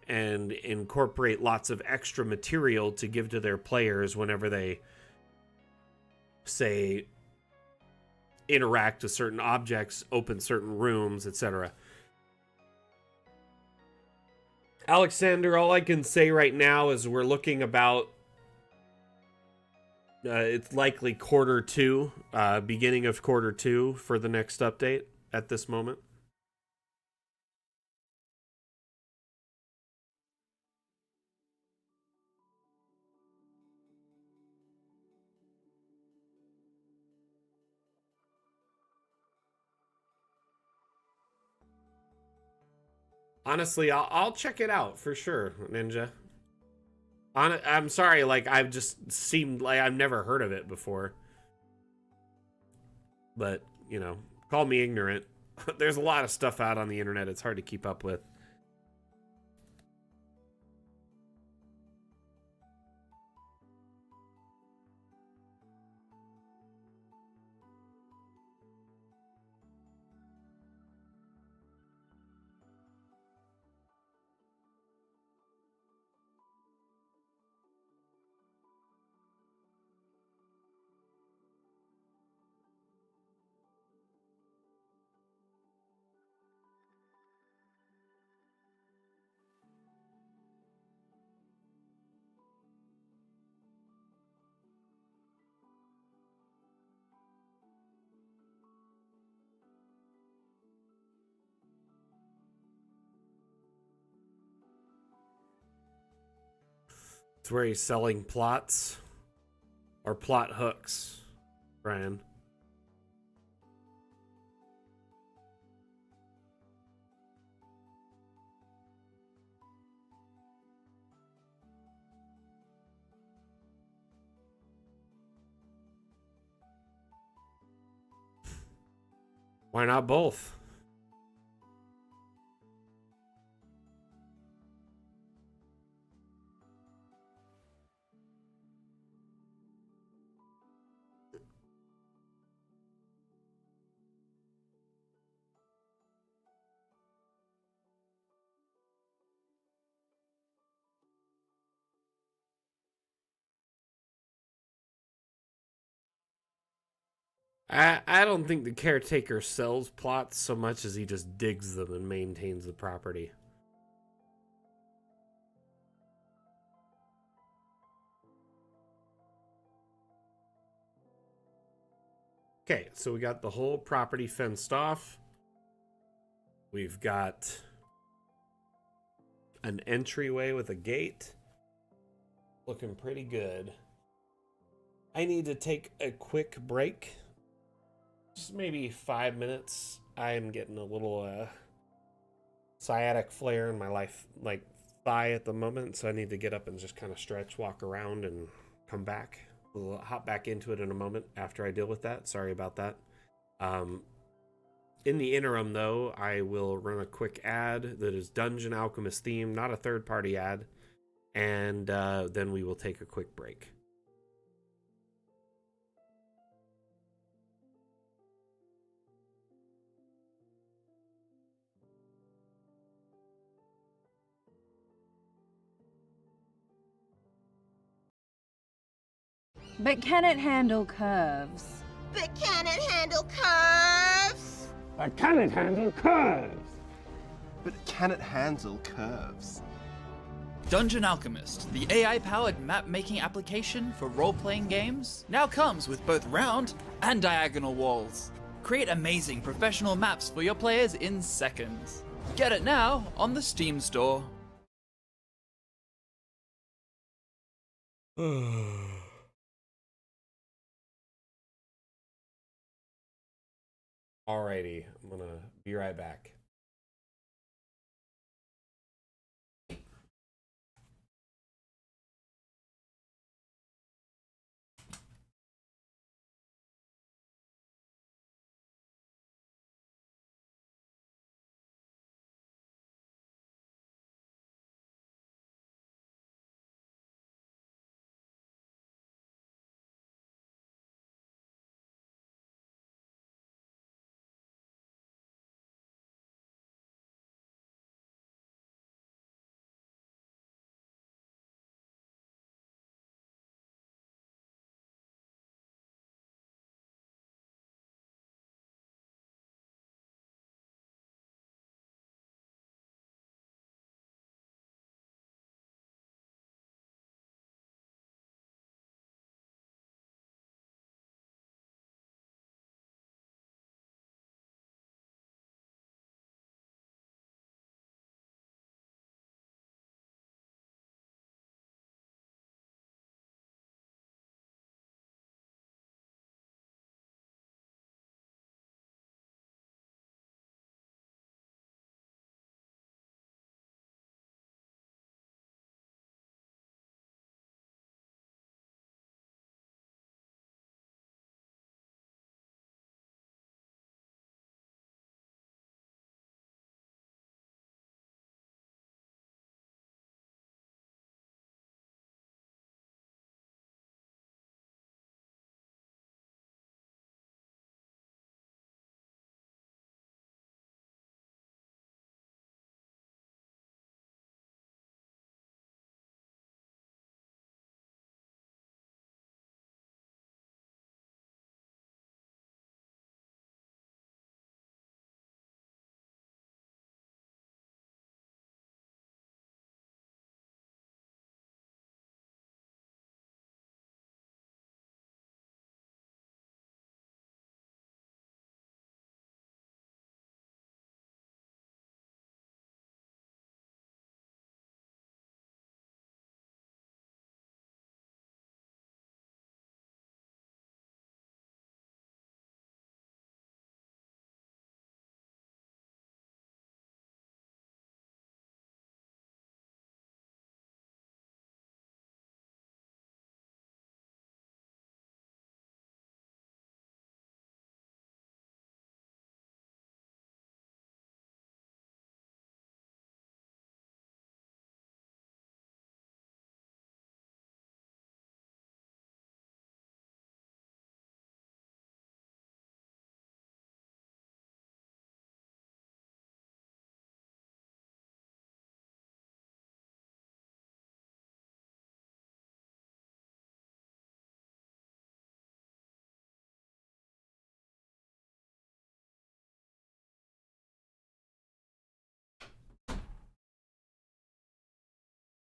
and incorporate lots of extra material to give to their players whenever they, say, interact with certain objects, open certain rooms, etc. Alexander, all I can say right now is we're looking about it's likely quarter two, beginning of quarter two for the next update at this moment. Honestly, I'll check it out for sure, Ninja. I'm sorry, like I've just seemed like I've never heard of it before. But, call me ignorant. There's a lot of stuff out on the internet it's hard to keep up with. It's where he's selling plots or plot hooks, Brian. Why not both? I don't think the caretaker sells plots so much as he just digs them and maintains the property. Okay, so we got the whole property fenced off. We've got an entryway with a gate. looking pretty good. I need to take a quick break. Just maybe 5 minutes. I'm getting a little sciatic flare in my like thigh at the moment, so I need to get up and just kind of stretch, walk around, and come back. We'll hop back into it in a moment after I deal with that. Sorry about that. In the interim, though, I will run a quick ad that is Dungeon Alchemist themed, not a third-party ad, and then we will take a quick break. But can it handle curves? But can it handle curves? But can it handle curves? But can it handle curves? Dungeon Alchemist, the AI-powered map-making application for role-playing games, now comes with both round and diagonal walls. Create amazing professional maps for your players in seconds. Get it now on the Steam store. Alrighty, I'm gonna be right back.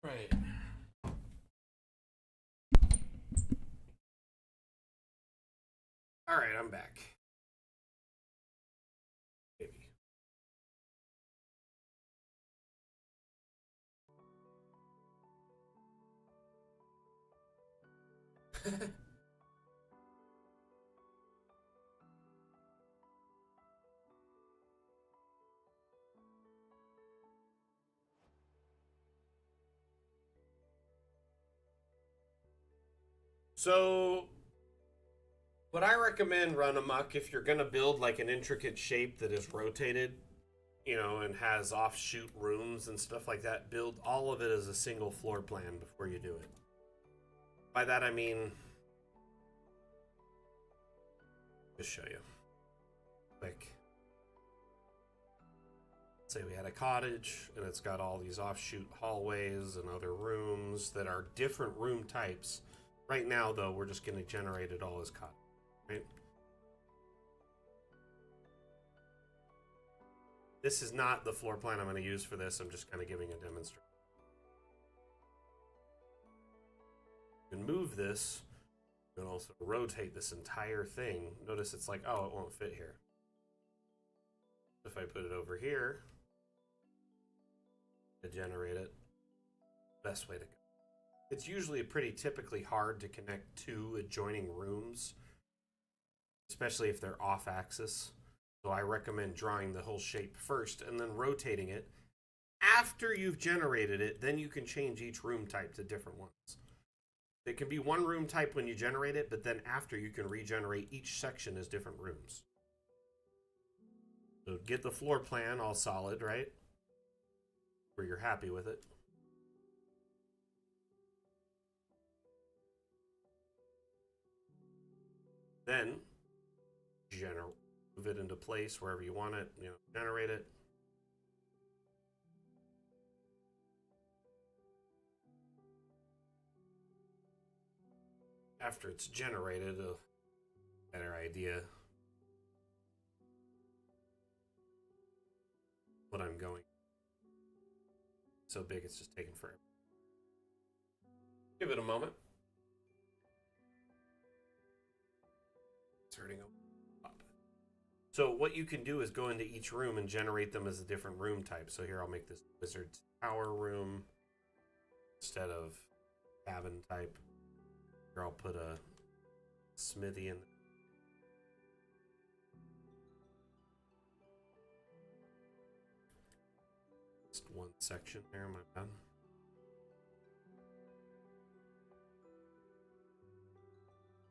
Right. All right, I'm back. Maybe. So, what I recommend run amok if you're gonna build like an intricate shape that is rotated, you know, and has offshoot rooms and stuff like that, build all of it as a single floor plan before you do it. By that I mean, just show you. Quick. Say we had a cottage and it's got all these offshoot hallways and other rooms that are different room types. Right now, though, we're just going to generate it all as cottage, right? This is not the floor plan I'm going to use for this. I'm just kind of giving a demonstration. You can move this. You can also rotate this entire thing. Notice it's like, oh, it won't fit here. If I put it over here to generate it, best way to go. It's usually pretty typically hard to connect two adjoining rooms, especially if they're off axis. So I recommend drawing the whole shape first and then rotating it. After you've generated it, then you can change each room type to different ones. It can be one room type when you generate it, but then after you can regenerate each section as different rooms. So get the floor plan all solid, right? Where you're happy with it. Then move it into place wherever you want it, you know, generate it. After it's generated, a better idea what I'm going. So big it's just taking forever. Give it a moment. It's hurting up. So what you can do is go into each room and generate them as a different room type. So here I'll make this wizard's tower room instead of cabin type. Here I'll put a smithy in. Just one section there, my bad.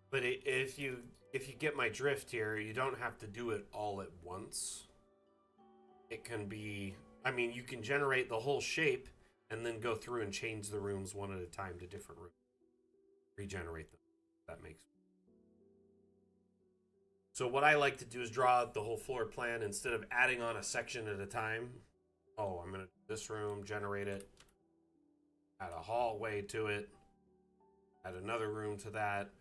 But if you get my drift here, you don't have to do it all at once. It can be, I mean, you can generate the whole shape and then go through and change the rooms one at a time to different rooms. Regenerate them. That makes sense. So what I like to do is draw out the whole floor plan instead of adding on a section at a time. Oh, I'm going to do this room, generate it, add a hallway to it, add another room to that.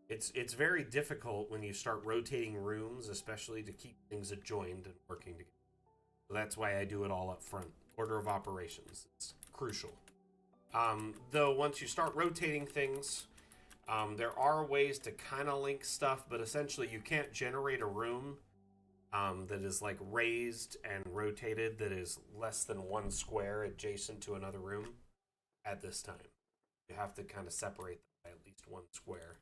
It's very difficult when you start rotating rooms, especially to keep things adjoined and working together. So that's why I do it all up front. Order of operations. It's crucial. Though once you start rotating things, there are ways to kind of link stuff, but essentially you can't generate a room that is like raised and rotated that is less than one square adjacent to another room at this time. You have to kind of separate them by at least one square.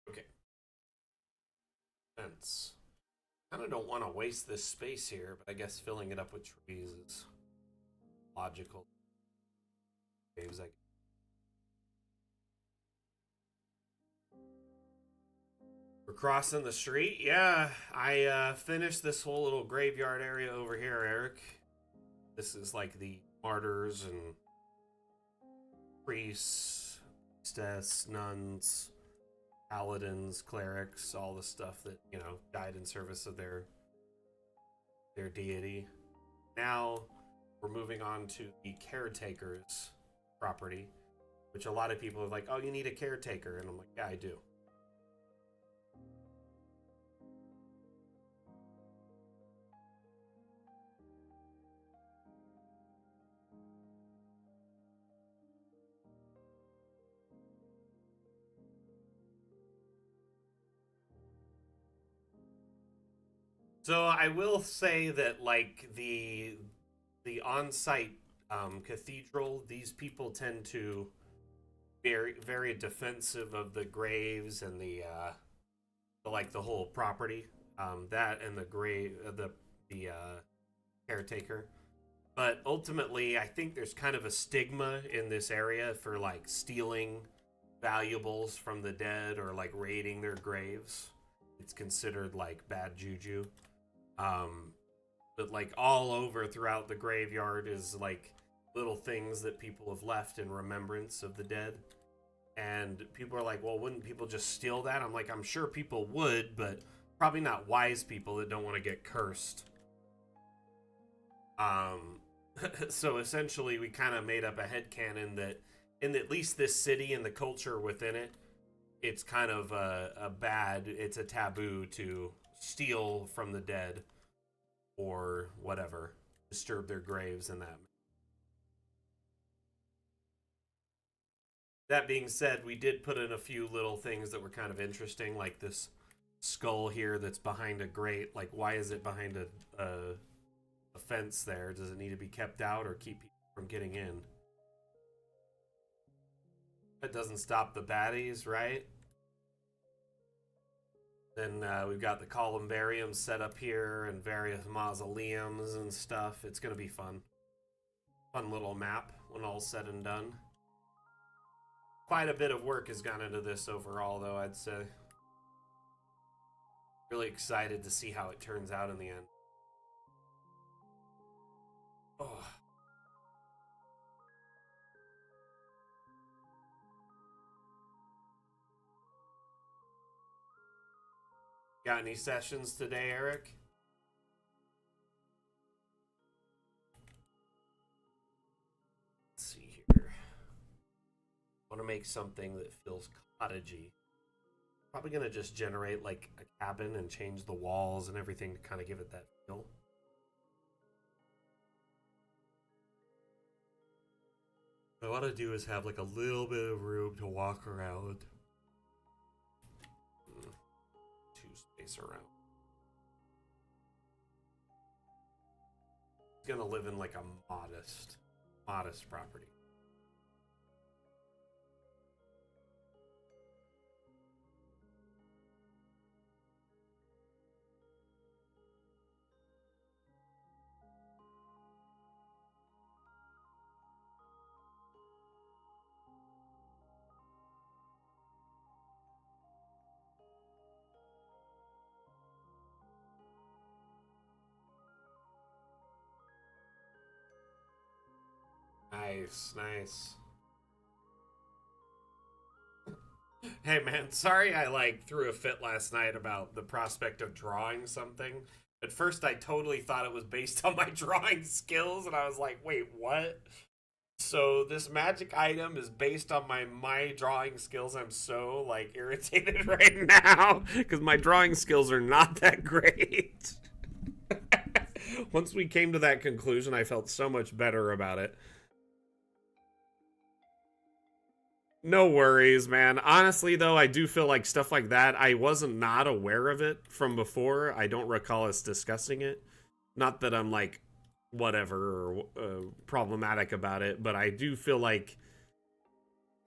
Okay. Fence. Kind of don't want to waste this space here, but I guess filling it up with trees is logical. Waves, we're crossing the street. Yeah, I finished this whole little graveyard area over here, Eric. This is like the martyrs and priests, priestess, nuns, paladins, clerics, all the stuff that, you know, died in service of their deity. Now we're moving on to the caretaker's property, which a lot of people are like, oh, you need a caretaker. And I'm like, yeah, I do. So I will say that, like, the on-site cathedral, these people tend to very defensive of the graves and the like the whole property. That and the caretaker. But ultimately, I think there's kind of a stigma in this area for like stealing valuables from the dead or like raiding their graves. It's considered like bad juju. But like all over throughout the graveyard is like little things that people have left in remembrance of the dead. And people are like, well, wouldn't people just steal that? I'm like, I'm sure people would, but probably not wise people that don't want to get cursed. So essentially we kind of made up a headcanon that in at least this city and the culture within it, it's kind of it's a taboo to steal from the dead or whatever, disturb their graves and that. That being said, we did put in a few little things that were kind of interesting, like this skull here that's behind a grate. Like, why is it behind a fence there? Does it need to be kept out or keep people from getting in? That doesn't stop the baddies, right? Then we've got the columbarium set up here and various mausoleums and stuff. It's going to be fun. Fun little map when all's said and done. Quite a bit of work has gone into this overall, though, I'd say. Really excited to see how it turns out in the end. Oh. Got any sessions today, Eric? Let's see here. I want to make something that feels cottagey. Probably going to just generate like a cabin and change the walls and everything to kind of give it that feel. What I want to do is have like a little bit of room to walk around. Space around. He's gonna live in like a modest property. Nice. Hey man, sorry I like threw a fit last night about the prospect of drawing something. At first I totally thought it was based on my drawing skills and I was like, wait, what? So this magic item is based on my drawing skills. I'm so like irritated right now because my drawing skills are not that great. Once we came to that conclusion, I felt so much better about it. No worries, man. Honestly, though, I do feel like stuff like that, I wasn't not aware of it from before. I don't recall us discussing it. Not that I'm, like, whatever, or problematic about it, but I do feel like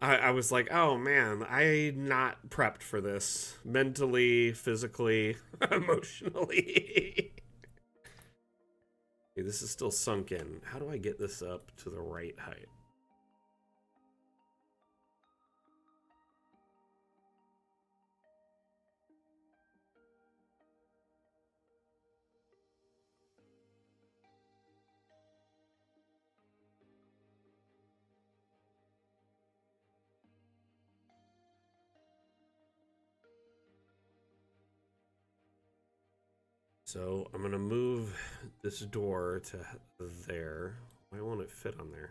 I was like, oh, man, I'm not prepped for this. Mentally, physically, emotionally. Okay, this is still sunk in. How do I get this up to the right height? So I'm gonna move this door to there. Why won't it fit on there?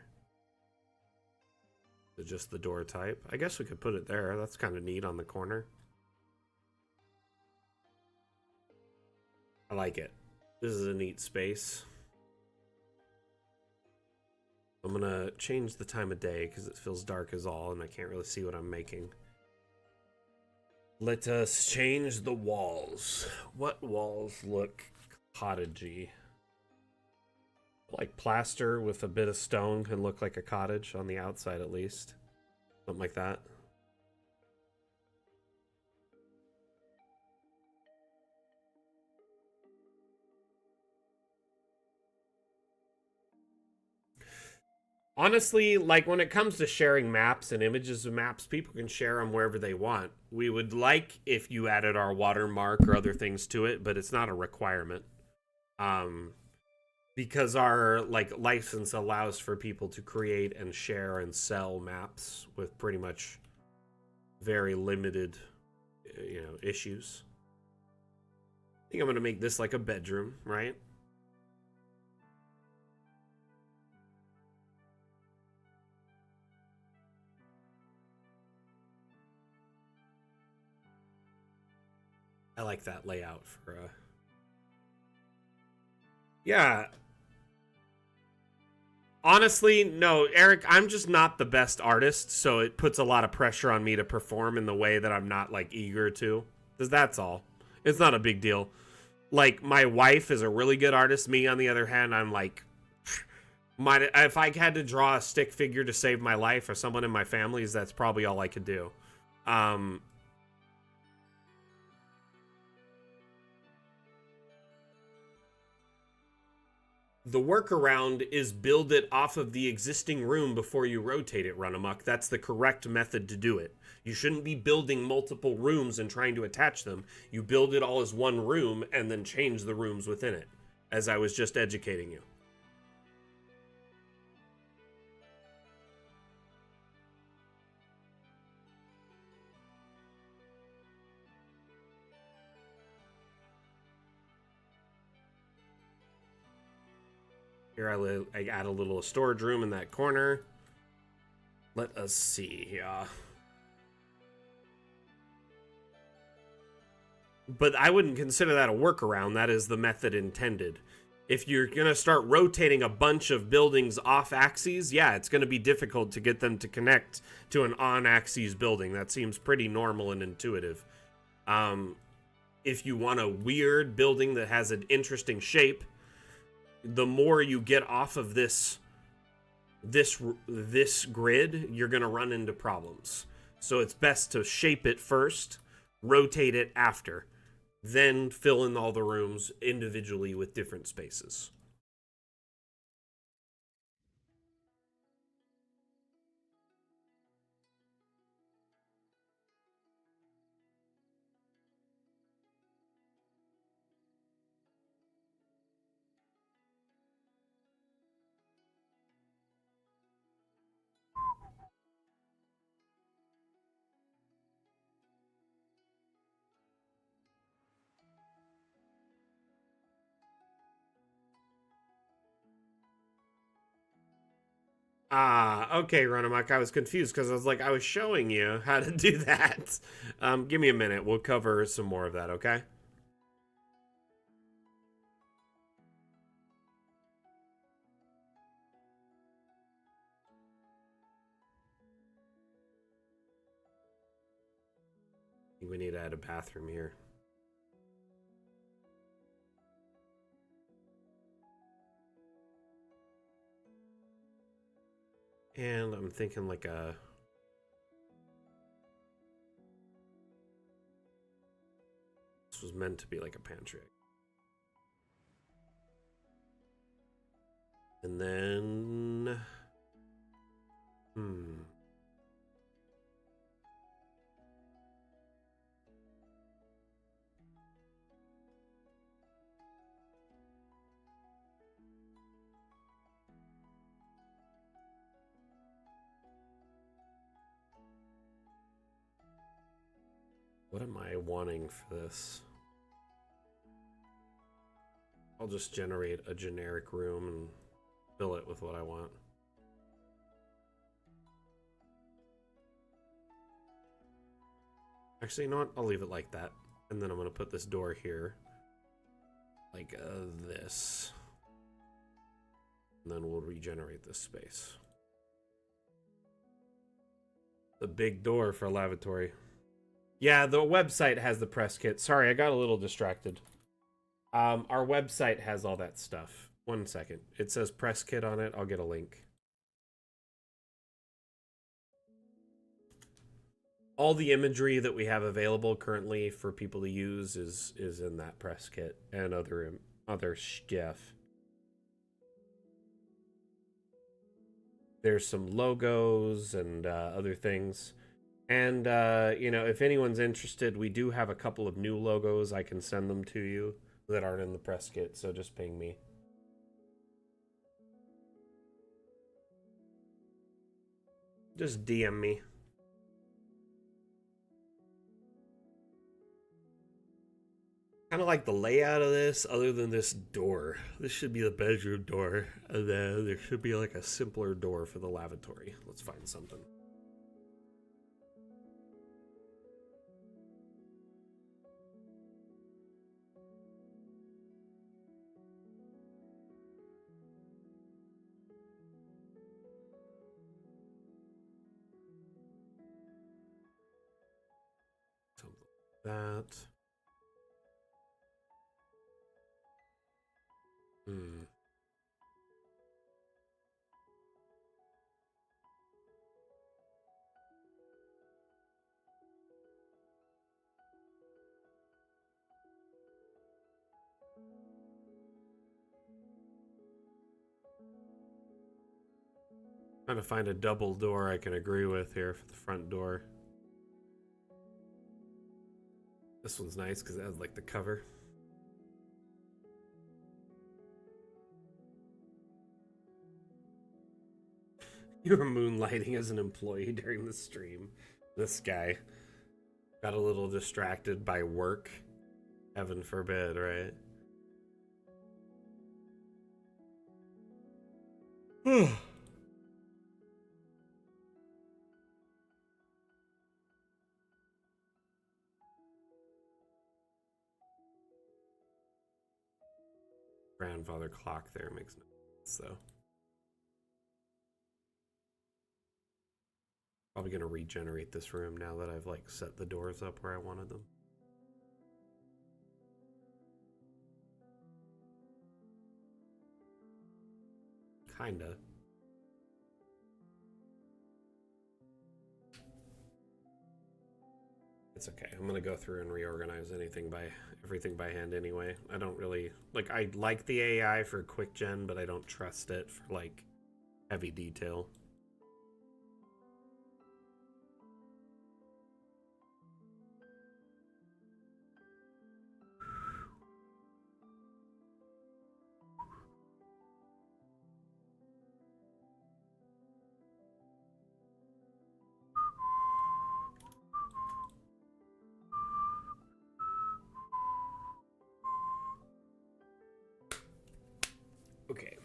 Is it just the door type? I guess we could put it there. That's kind of neat on the corner. I like it. This is a neat space. I'm gonna change the time of day because it feels dark as all and I can't really see what I'm making. Let us change the walls. What walls look cottagey? Like plaster with a bit of stone can look like a cottage on the outside at least. Something like that. Honestly, like when it comes to sharing maps and images of maps, people can share them wherever they want. We would like if you added our watermark or other things to it, but it's not a requirement. Because our like license allows for people to create and share and sell maps with pretty much very limited, issues. I think I'm gonna make this like a bedroom, right? I like that layout for a... Yeah. Honestly, no, Eric, I'm just not the best artist, so it puts a lot of pressure on me to perform in the way that I'm not, like, eager to. That's all. It's not a big deal. Like, my wife is a really good artist. Me, on the other hand, I'm like... if I had to draw a stick figure to save my life or someone in my family, that's probably all I could do. The workaround is build it off of the existing room before you rotate it, run amok. That's the correct method to do it. You shouldn't be building multiple rooms and trying to attach them. You build it all as one room and then change the rooms within it, as I was just educating you. Here I add a little storage room in that corner. Let us see here. But I wouldn't consider that a workaround. That is the method intended. If you're going to start rotating a bunch of buildings off axes, yeah, it's going to be difficult to get them to connect to an on-axis building. That seems pretty normal and intuitive. If you want a weird building that has an interesting shape, the more you get off of this grid, you're going to run into problems. So it's best to shape it first, rotate it after, then fill in all the rooms individually with different spaces. Ah, okay, Runamuck. I was confused because I was like, I was showing you how to do that. Give me a minute. We'll cover some more of that, okay? I think we need to add a bathroom here. And I'm thinking like a... This was meant to be like a pantry. And then... What am I wanting for this? I'll just generate a generic room and fill it with what I want. Actually, you know what? I'll leave it like that. And then I'm going to put this door here. Like this. And then we'll regenerate this space. The big door for a lavatory. Yeah, the website has the press kit. Sorry, I got a little distracted. Our website has all that stuff. 1 second. It says press kit on it. I'll get a link. All the imagery that we have available currently for people to use is in that press kit and other stuff. There's some logos and other things. And, you know, if anyone's interested, we do have a couple of new logos. I can send them to you that aren't in the press kit, so just ping me. Just DM me. Kind of like the layout of this, other than this door. This should be the bedroom door, and then there should be like a simpler door for the lavatory. Let's find something. Something like that. Trying to find a double door I can agree with here for the front door. This one's nice because it has like the cover. You were moonlighting as an employee during the stream. This guy got a little distracted by work. Heaven forbid, right? Grandfather clock there makes no sense, though. Probably gonna regenerate this room now that I've like set the doors up where I wanted them. Kinda. It's okay. I'm gonna go through and reorganize everything by hand anyway. I don't really I like the AI for quick gen, but I don't trust it for like heavy detail. Okay.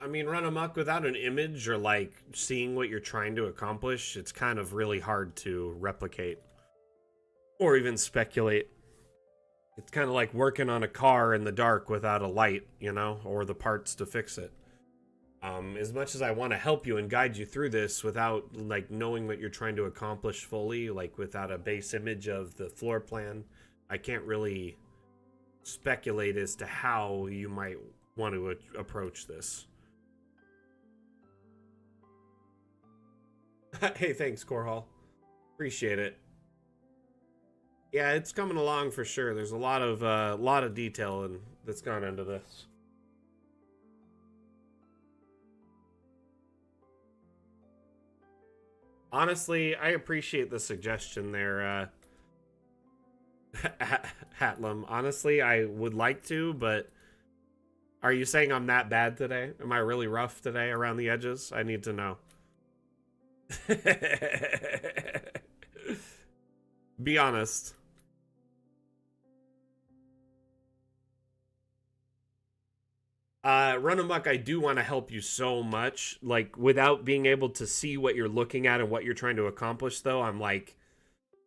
I mean, run amok without an image or like seeing what you're trying to accomplish, it's kind of really hard to replicate or even speculate. It's kind of like working on a car in the dark without a light, you know, or the parts to fix it. As much as I want to help you and guide you through this without like knowing what you're trying to accomplish fully, like without a base image of the floor plan, I can't really speculate as to how you might want to approach this. Hey, thanks, Corhall. Appreciate it. Yeah, it's coming along for sure. There's a lot of detail that's gone into this. Honestly, I appreciate the suggestion there, Hatlum. Honestly, I would like to, but are you saying I'm that bad today? Am I really rough today around the edges? I need to know. Be honest. Run amok, I do want to help you so much. Like, without being able to see what you're looking at and what you're trying to accomplish, though, I'm like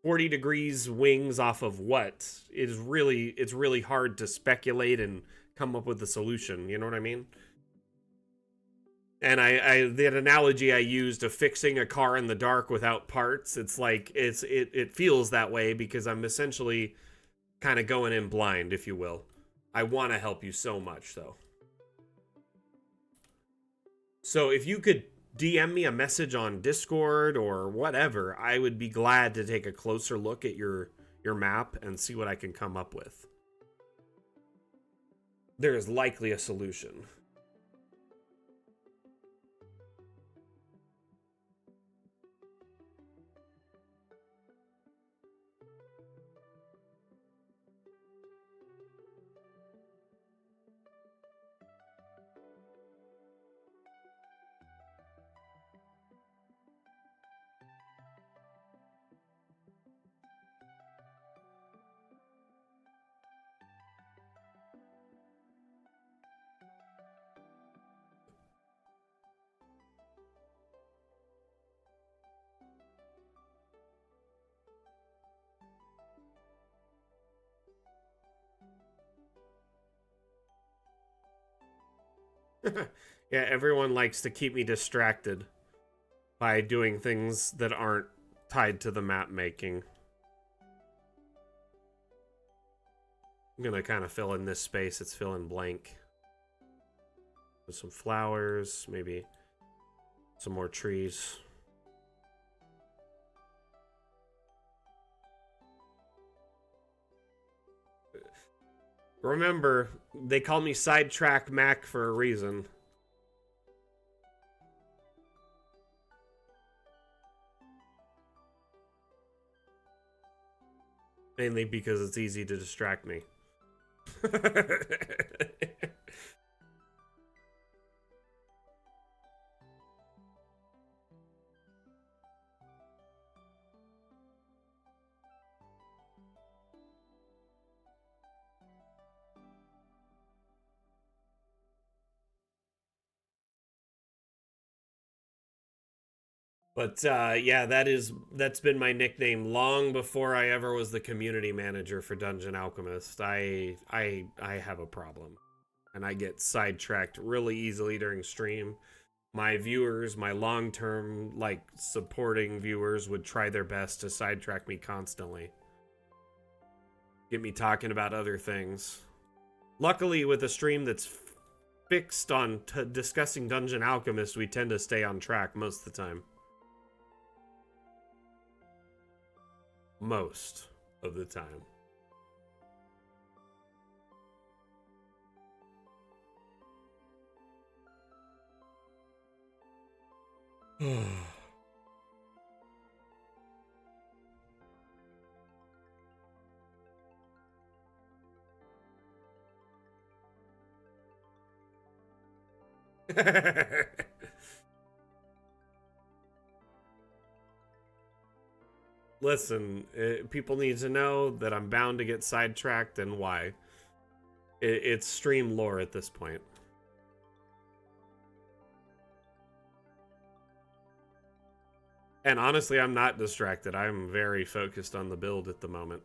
40 degrees wings off of what? It's really hard to speculate and come up with a solution. You know what I mean? And the analogy I used of fixing a car in the dark without parts, it's like it feels that way because I'm essentially kind of going in blind, if you will. I want to help you so much, though. So if you could DM me a message on Discord or whatever, I would be glad to take a closer look at your map and see what I can come up with. There is likely a solution. Yeah, everyone likes to keep me distracted by doing things that aren't tied to the map making. I'm gonna kind of fill in this space. It's filling blank with some flowers, maybe some more trees. Remember, they call me Sidetrack Mac for a reason. Mainly because it's easy to distract me. But yeah, that's been my nickname long before I ever was the community manager for Dungeon Alchemist. I have a problem, and I get sidetracked really easily during stream. My viewers, my long-term like supporting viewers, would try their best to sidetrack me constantly, get me talking about other things. Luckily, with a stream that's fixed on discussing Dungeon Alchemist, we tend to stay on track most of the time. Most of the time. Listen, people need to know that I'm bound to get sidetracked and why. It's stream lore at this point. And honestly, I'm not distracted. I'm very focused on the build at the moment.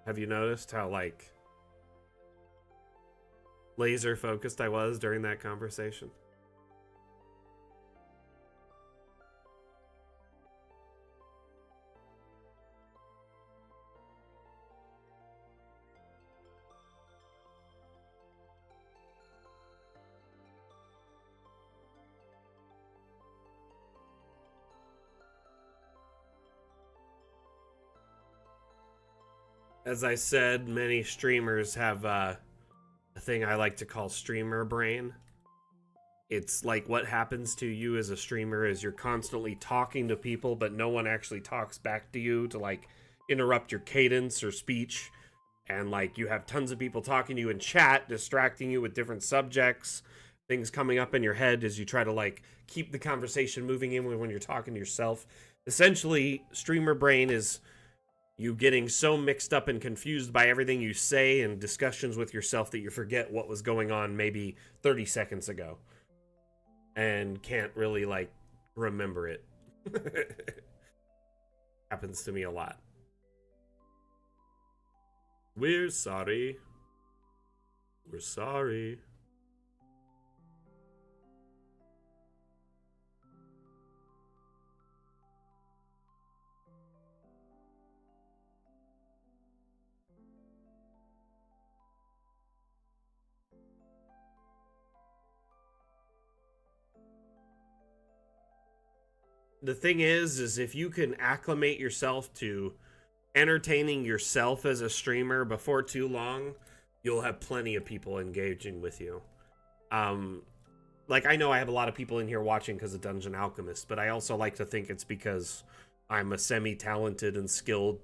Have you noticed how, like, laser focused I was during that conversation? As I said, many streamers have a thing I like to call streamer brain. It's like what happens to you as a streamer is you're constantly talking to people, but no one actually talks back to you to like interrupt your cadence or speech. And like you have tons of people talking to you in chat, distracting you with different subjects, things coming up in your head as you try to like keep the conversation moving in when you're talking to yourself. Essentially, streamer brain is you getting so mixed up and confused by everything you say and discussions with yourself that you forget what was going on maybe 30 seconds ago and can't really like remember it. Happens to me a lot. We're sorry. We're sorry. the thing is if you can acclimate yourself to entertaining yourself as a streamer before too long, you'll have plenty of people engaging with you. Like, I know I have a lot of people in here watching because of Dungeon Alchemist, but I also like to think it's because I'm a semi-talented and skilled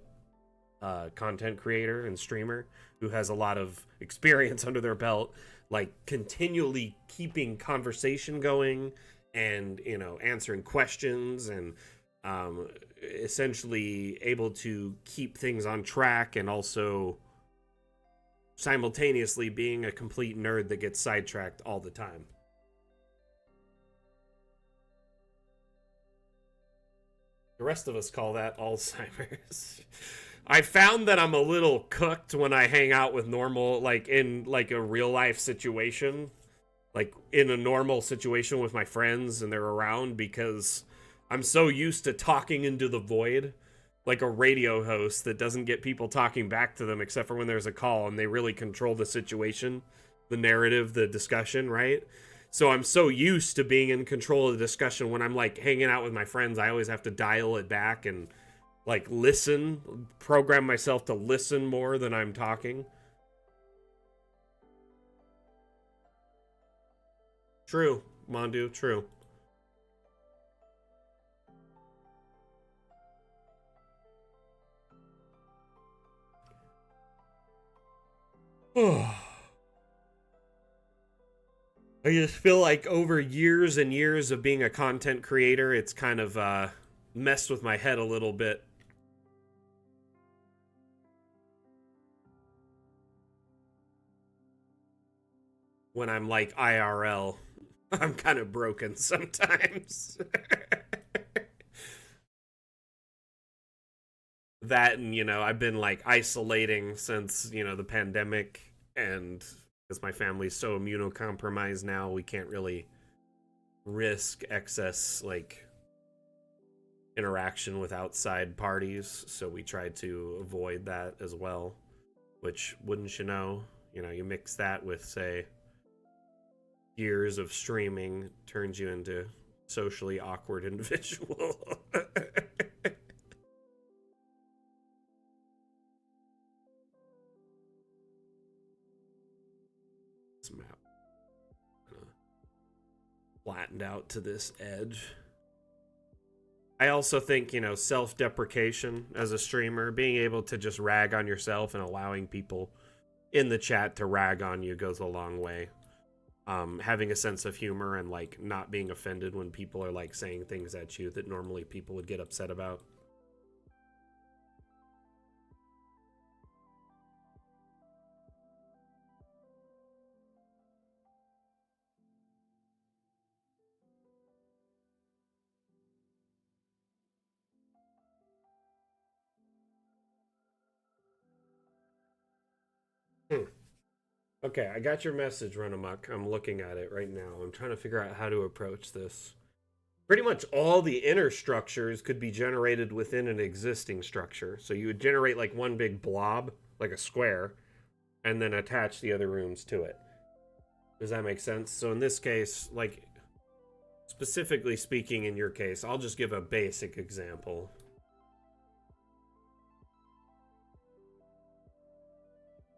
content creator and streamer who has a lot of experience under their belt, like continually keeping conversation going and, you know, answering questions and essentially able to keep things on track, and also simultaneously being a complete nerd that gets sidetracked all the time. The rest of us call that Alzheimer's. I found that I'm a little cooked when I hang out with normal, like in like a real life situation, like in a normal situation with my friends and they're around, because I'm so used to talking into the void, like a radio host that doesn't get people talking back to them except for when there's a call and they really control the situation, the narrative, the discussion, right? So I'm so used to being in control of the discussion. When I'm like hanging out with my friends, I always have to dial it back and like listen, program myself to listen more than I'm talking. True, Mondu, true. I just feel like over years and years of being a content creator, it's kind of messed with my head a little bit. When I'm like IRL, I'm kind of broken sometimes. That, and, you know, I've been like isolating since, you know, the pandemic, and because my family's so immunocompromised now, we can't really risk excess like interaction with outside parties, so we try to avoid that as well. Which, wouldn't you know, you mix that with, say, years of streaming, turns you into socially awkward individual. This map flattened out to this edge. I also think, self-deprecation as a streamer, being able to just rag on yourself and allowing people in the chat to rag on you goes a long way. Having a sense of humor and like not being offended when people are like saying things at you that normally people would get upset about. Okay, I got your message, Run Amok. I'm looking at it right now. I'm trying to figure out how to approach this. Pretty much all the inner structures could be generated within an existing structure. So you would generate like one big blob, like a square, and then attach the other rooms to it. Does that make sense? So in this case, like, specifically speaking in your case, I'll just give a basic example.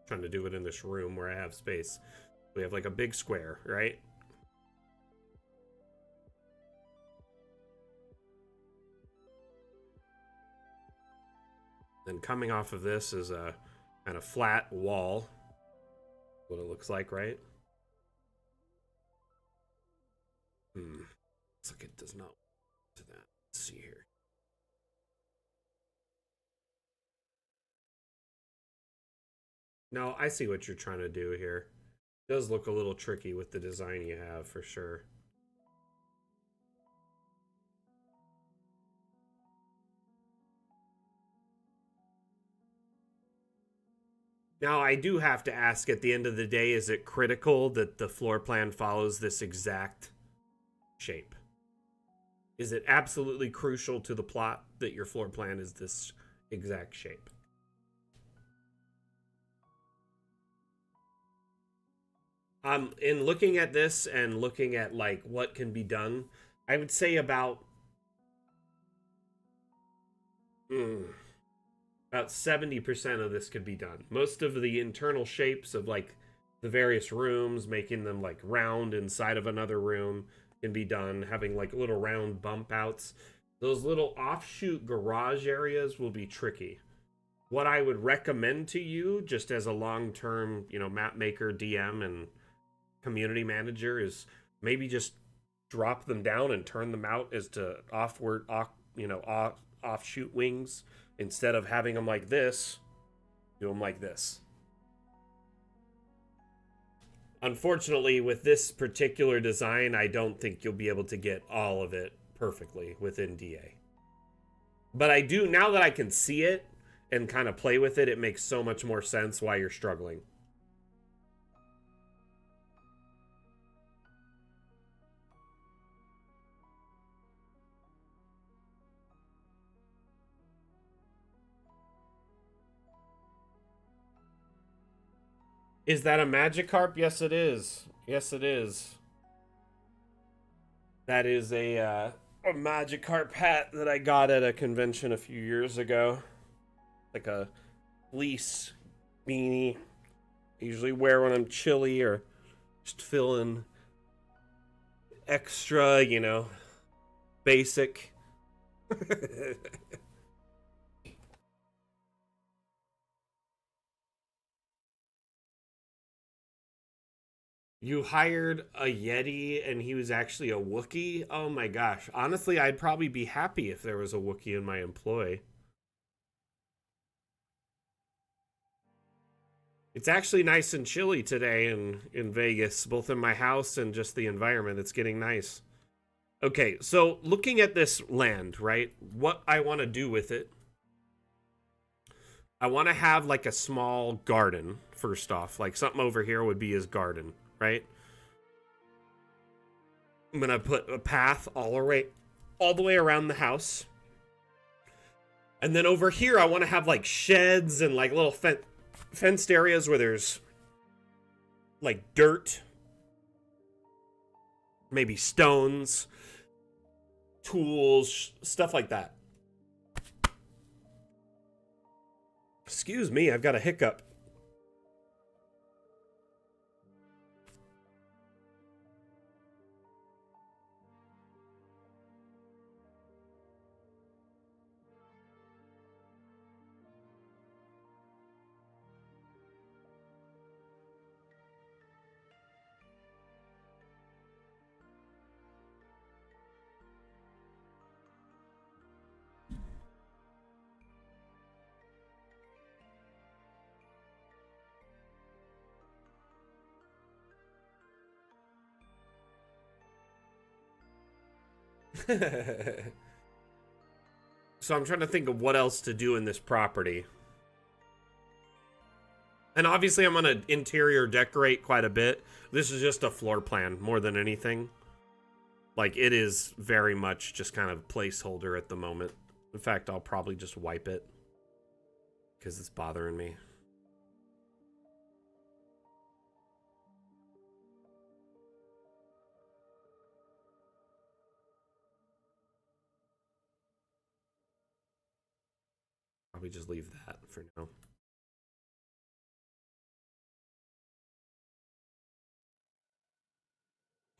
Trying to do it in this room where I have space. We have like a big square, right? Then coming off of this is a kind of flat wall. What it looks like, right? Looks like it does not to that. Let's see here. No, I see what you're trying to do here. It does look a little tricky with the design you have, for sure. Now, I do have to ask, at the end of the day, is it critical that the floor plan follows this exact shape? Is it absolutely crucial to the plot that your floor plan is this exact shape? In looking at this and looking at like what can be done, I would say about About 70% of this could be done. Most of the internal shapes of like the various rooms, making them like round inside of another room, can be done. Having like little round bump outs. Those little offshoot garage areas will be tricky. What I would recommend to you, just as a long-term, map maker, DM, and community manager, is maybe just drop them down and turn them out as to offshoot wings. Instead of having them like this, do them like this. Unfortunately, with this particular design, I don't think you'll be able to get all of it perfectly within DA. But I do, now that I can see it and kind of play with it, it makes so much more sense why you're struggling. Is that a Magikarp? Yes, it is. Yes, it is. That is a Magikarp hat that I got at a convention a few years ago. Like a fleece beanie. I usually wear when I'm chilly or just feeling extra, basic. You hired a Yeti and he was actually a Wookiee? Oh my gosh. Honestly, I'd probably be happy if there was a Wookiee in my employ. It's actually nice and chilly today in Vegas, both in my house and just the environment. It's getting nice. Okay, so looking at this land, right? What I want to do with it. I want to have like a small garden, first off. Like something over here would be his garden. Right? I'm gonna put a path all the way around the house. And then over here, I want to have like sheds and like little fenced areas where there's like dirt, maybe stones, tools, stuff like that. Excuse me, I've got a hiccup. So I'm trying to think of what else to do in this property. And obviously I'm going to interior decorate quite a bit. This is just a floor plan more than anything. Like, it is very much just kind of placeholder at the moment. In fact, I'll probably just wipe it because it's bothering me. Probably just leave that for now.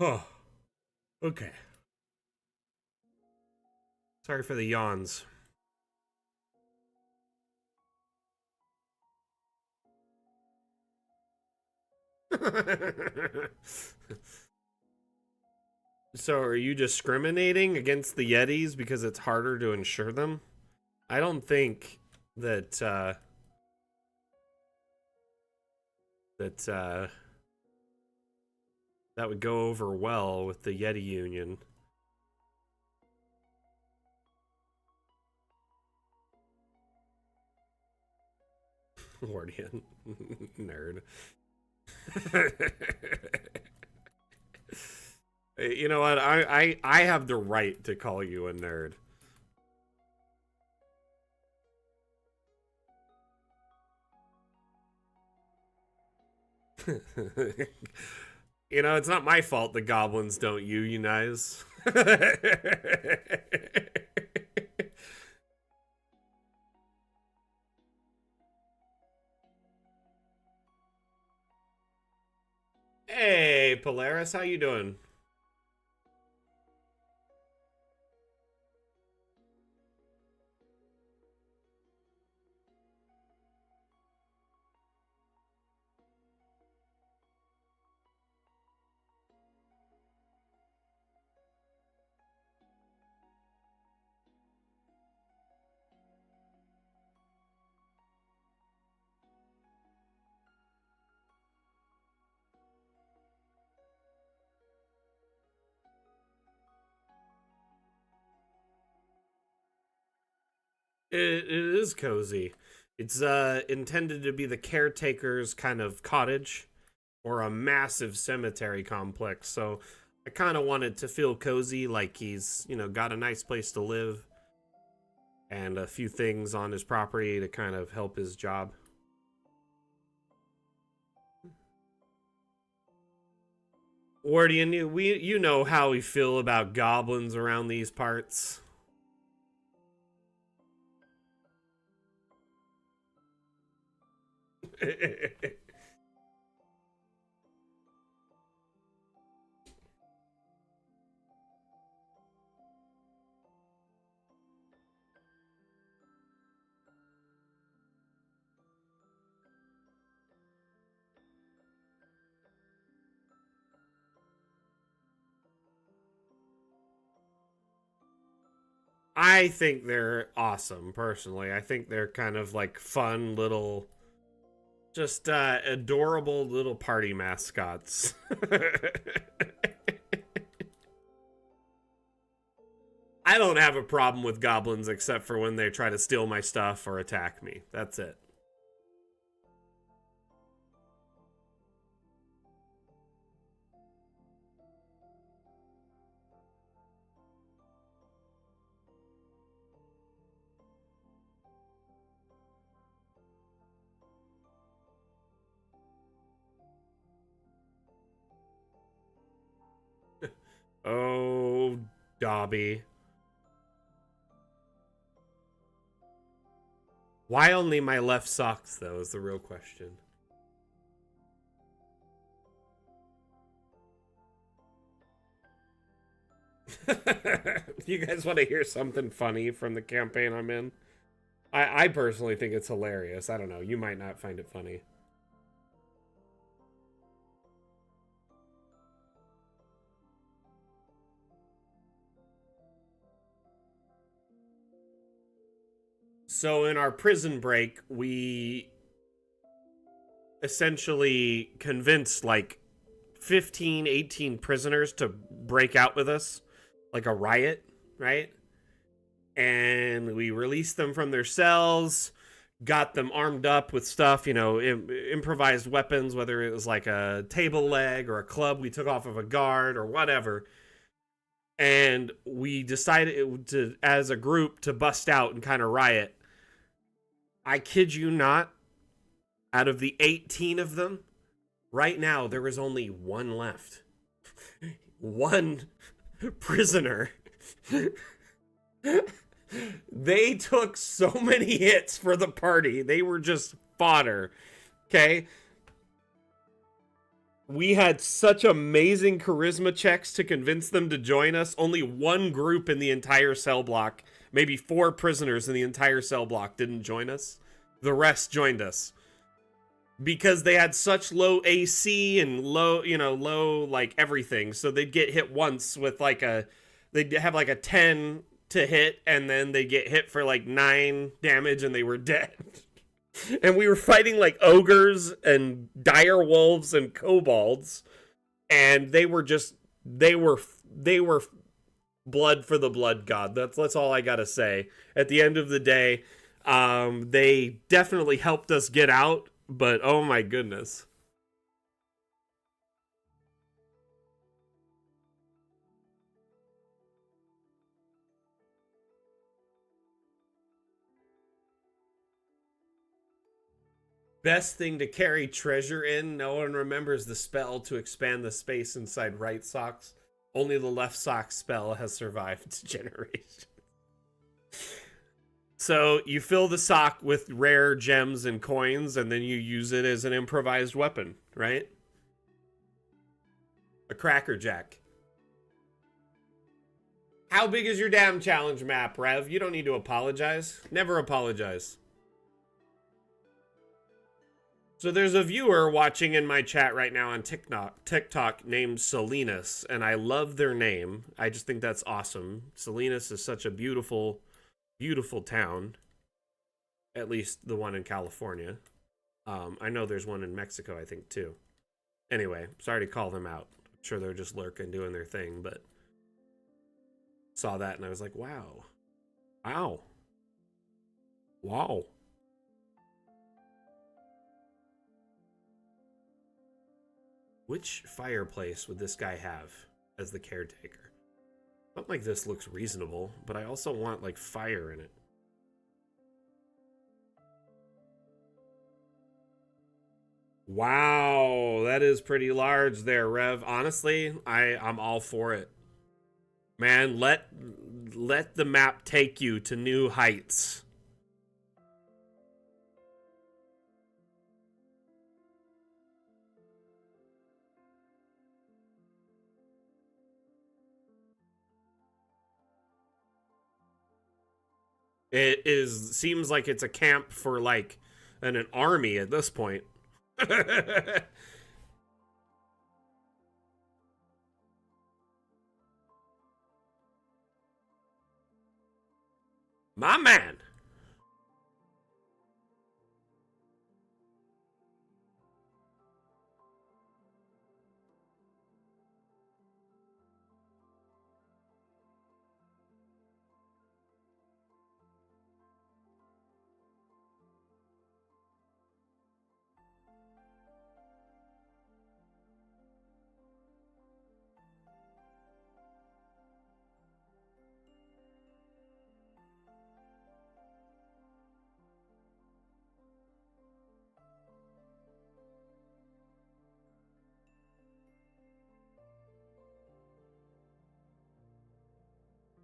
Oh, okay. Sorry for the yawns. So are you discriminating against the Yetis because it's harder to insure them? I don't think that that would go over well with the Yeti Union. Wardian. Nerd. You know what? I have the right to call you a nerd. You know, it's not my fault the goblins don't unionize. Hey, Polaris, how you doing? It is cozy. It's intended to be the caretaker's kind of cottage or a massive cemetery complex. So I kind of want it to feel cozy, like he's, got a nice place to live and a few things on his property to kind of help his job. Wardian, you know how we feel about goblins around these parts. I think they're awesome, personally. I think they're kind of like fun little, just adorable little party mascots. I don't have a problem with goblins except for when they try to steal my stuff or attack me. That's it. Oh, Dobby. Why only my left socks, though, is the real question. You guys want to hear something funny from the campaign I'm in? I personally think it's hilarious. I don't know. You might not find it funny. So in our prison break, we essentially convinced like 15, 18 prisoners to break out with us, like a riot, right? And we released them from their cells, got them armed up with stuff, improvised weapons, whether it was like a table leg or a club we took off of a guard or whatever. And we decided to, as a group, to bust out and kind of riot. I kid you not, out of the 18 of them, right now there is only one left. One prisoner. They took so many hits for the party. They were just fodder. Okay? We had such amazing charisma checks to convince them to join us. Only one group in the entire cell block, maybe 4 prisoners in the entire cell block, didn't join us. The rest joined us. Because they had such low AC and low, like everything. So they'd get hit once with they'd have like a 10 to hit, and then they'd get hit for like 9 damage and they were dead. And we were fighting like ogres and dire wolves and kobolds, and they were blood for the blood god. That's all I gotta say. At the end of the day, they definitely helped us get out, but oh my goodness. Best thing to carry treasure in. No one remembers the spell to expand the space inside right socks. Only the left sock spell has survived generations. So you fill the sock with rare gems and coins, and then you use it as an improvised weapon, right? A Cracker Jack. How big is your damn challenge map, Rev? You don't need to apologize. Never apologize. So there's a viewer watching in my chat right now on TikTok named Salinas, and I love their name. I just think that's awesome. Salinas is such a beautiful, beautiful town. At least the one in California. I know there's one in Mexico, I think, too. Anyway, sorry to call them out. I'm sure they're just lurking, doing their thing, but saw that and I was like, wow. Wow. Wow. Which fireplace would this guy have as the caretaker? Something like this looks reasonable, but I also want, like, fire in it. Wow, that is pretty large there, Rev. Honestly, I'm all for it. Man, let the map take you to new heights. Seems like it's a camp for like an army at this point. My man.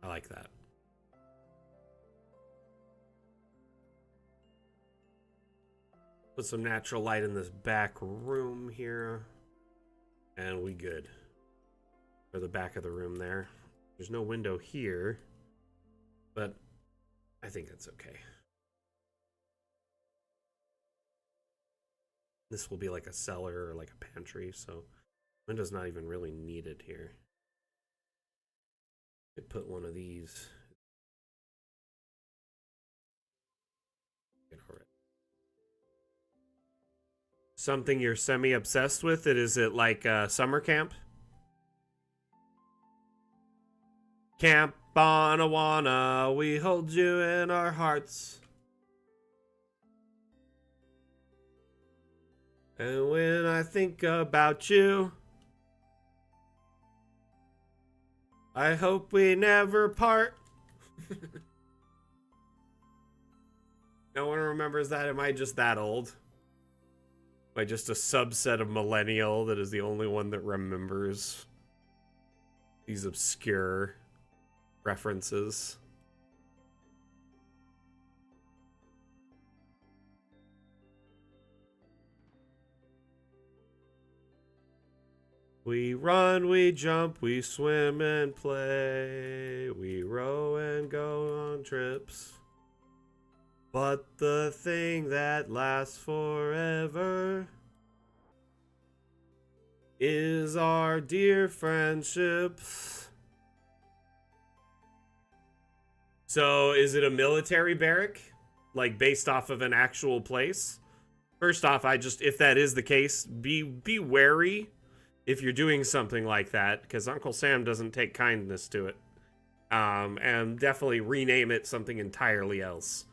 I like that. Put some natural light in this back room here. And we good. For the back of the room there. There's no window here. But I think that's okay. This will be like a cellar or like a pantry, so window's not even really needed here. Could put one of these. Something you're semi-obsessed with? Is it like summer camp? Camp Bonawana, we hold you in our hearts. And when I think about you, I hope we never part. No one remembers that? Am I just that old? Am I just a subset of millennial that is the only one that remembers these obscure references? We run, we jump, we swim and play. We row and go on trips. But the thing that lasts forever is our dear friendships. So, is it a military barrack? Like, based off of an actual place? First off, if that is the case, be wary if you're doing something like that, because Uncle Sam doesn't take kindness to it. And definitely rename it something entirely else.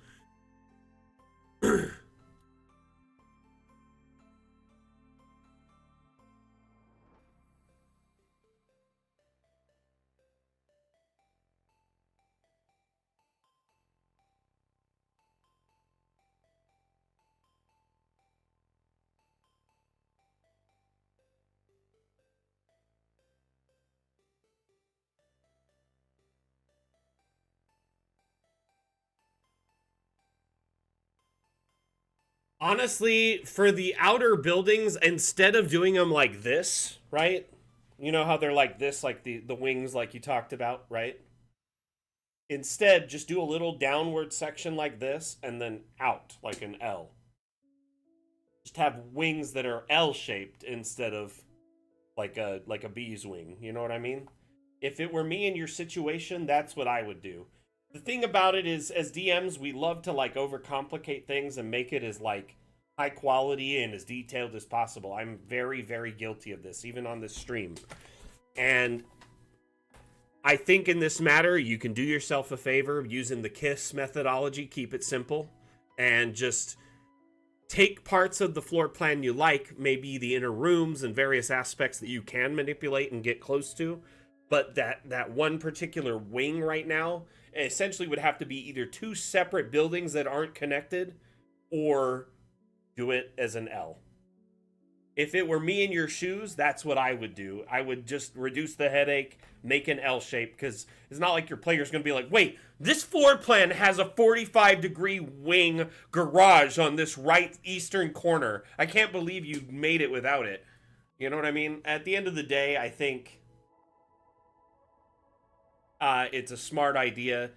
Honestly, for the outer buildings, instead of doing them like this, right? You know how they're like this, like the wings like you talked about, right? Instead, just do a little downward section like this and then out like an L. Just have wings that are L-shaped instead of like a bee's wing. You know what I mean? If it were me in your situation, that's what I would do. The thing about it is, as DMs, we love to like overcomplicate things and make it as like high quality and as detailed as possible. I'm very, very guilty of this, even on this stream. And I think in this matter, you can do yourself a favor using the KISS methodology, keep it simple, and just take parts of the floor plan you like, maybe the inner rooms and various aspects that you can manipulate and get close to, but that one particular wing right now essentially would have to be either two separate buildings that aren't connected, or do it as an L. If it were me in your shoes, that's what I would do. I would just reduce the headache, make an L shape, because it's not like your player's going to be like, wait, this floor plan has a 45-degree wing garage on this right eastern corner. I can't believe you made it without it. You know what I mean? At the end of the day, I think it's a smart idea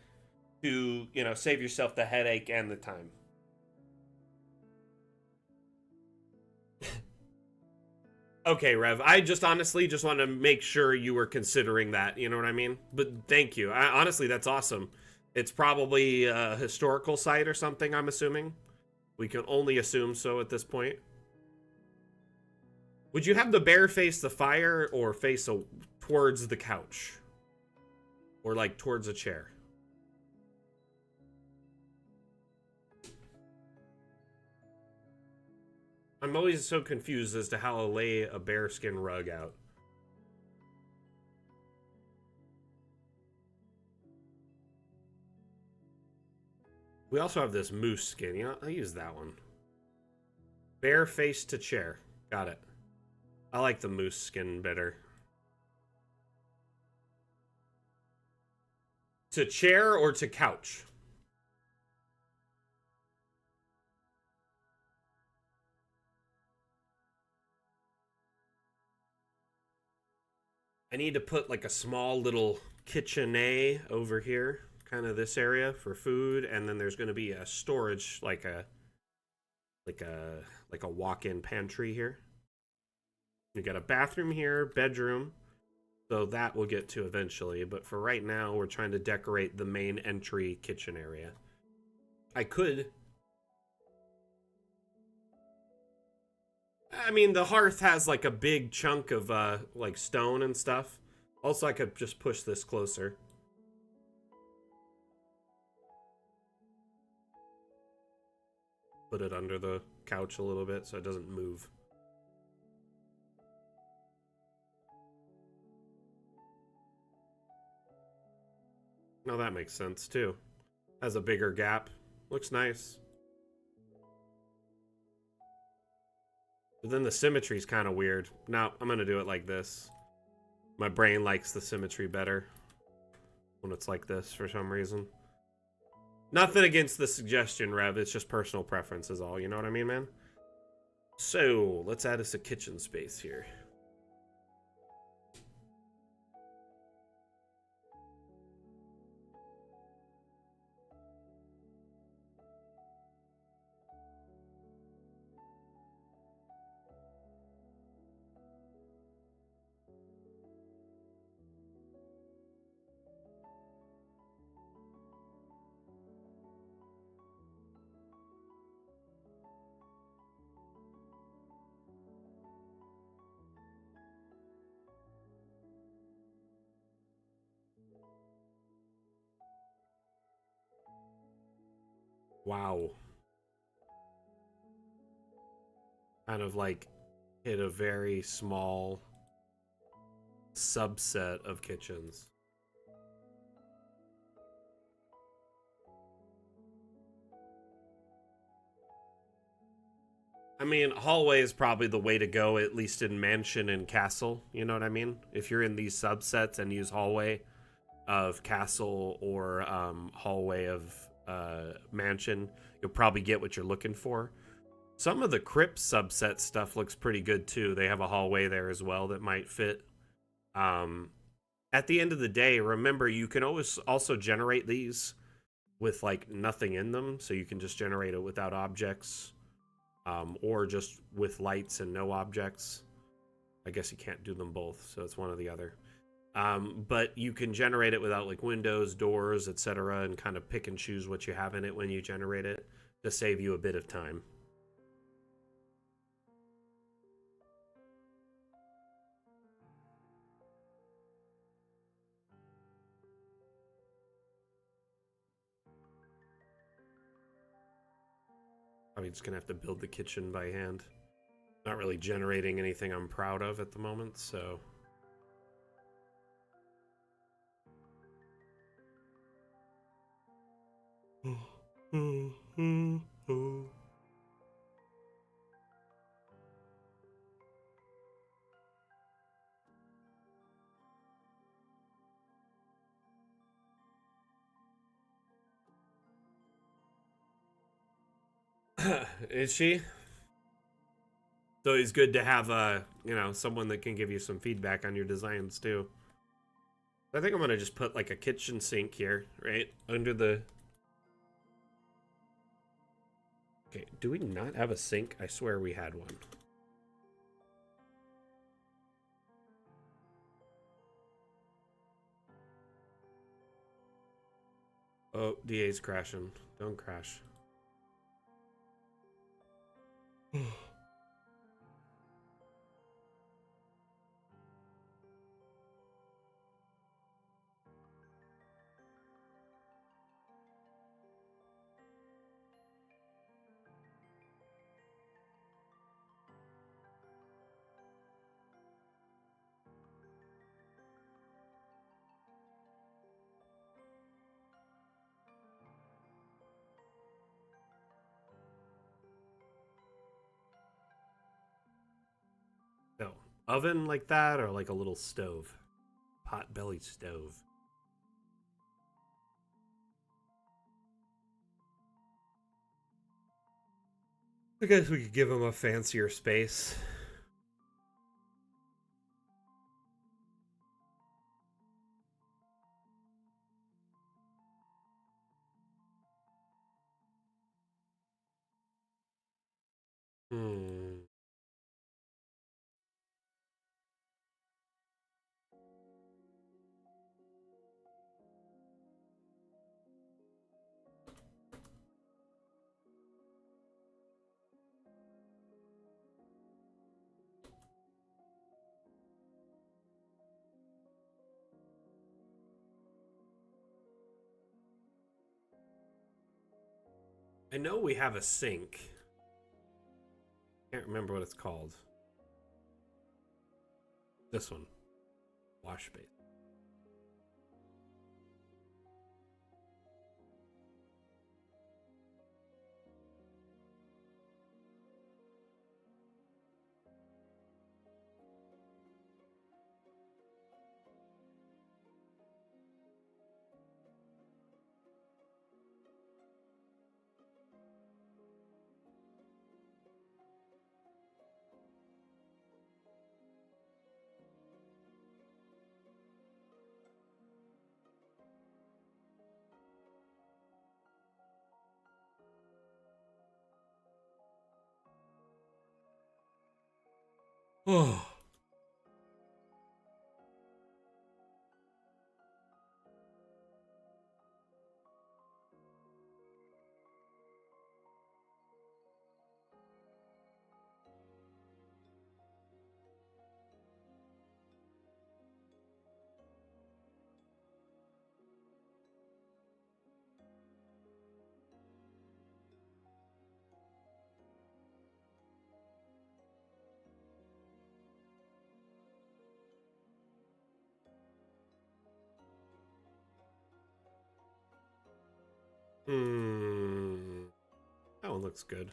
to, save yourself the headache and the time. Okay, Rev, I just honestly just want to make sure you were considering that, you know what I mean? But thank you. Honestly, that's awesome. It's probably a historical site or something, I'm assuming. We can only assume so at this point. Would you have the bear face the fire or face towards the couch? Or like towards a chair? I'm always so confused as to how to lay a bearskin rug out. We also have this moose skin. I'll use that one. Bear face to chair. Got it. I like the moose skin better. To chair or to couch? I need to put like a small little kitchen-a over here, kind of this area for food, and then there's going to be a storage, like a walk-in pantry here. You got a bathroom here, bedroom, so that we'll get to eventually. But for right now, we're trying to decorate the main entry kitchen area. I mean, the hearth has like a big chunk of like stone and stuff. Also, I could just push this closer. Put it under the couch a little bit so it doesn't move. No, that makes sense too. Has a bigger gap. Looks nice. But then the symmetry's kind of weird. No, I'm gonna do it like this. My brain likes the symmetry better when it's like this for some reason. Nothing against the suggestion, Rev. It's just personal preference is all. You know what I mean, man? So, let's add us a kitchen space here. Wow. Kind of like hit a very small subset of kitchens. I mean, hallway is probably the way to go, at least in mansion and castle. You know what I mean? If you're in these subsets and use hallway of castle or hallway of mansion, you'll probably get what you're looking for. Some of the crypt subset stuff looks pretty good too. They have a hallway there as well that might fit. At the end of the day, remember you can always also generate these with like nothing in them, so you can just generate it without objects, or just with lights and no objects. I guess you can't do them both, so it's one or the other. But you can generate it without like windows, doors, etc., and kind of pick and choose what you have in it when you generate it to save you a bit of time. Probably just gonna have to build the kitchen by hand. Not really generating anything I'm proud of at the moment, so. Is she? So it's good to have someone that can give you some feedback on your designs too. I think I'm gonna just put like a kitchen sink here, right? Under the. Okay, do we not have a sink? I swear we had one. Oh, DA's crashing. Don't crash. No. Oven like that or like a little stove? Pot belly stove. I guess we could give him a fancier space. Hmm. I know we have a sink. Can't remember what it's called. This one. Wash basin. Oh. Hmm. That one looks good.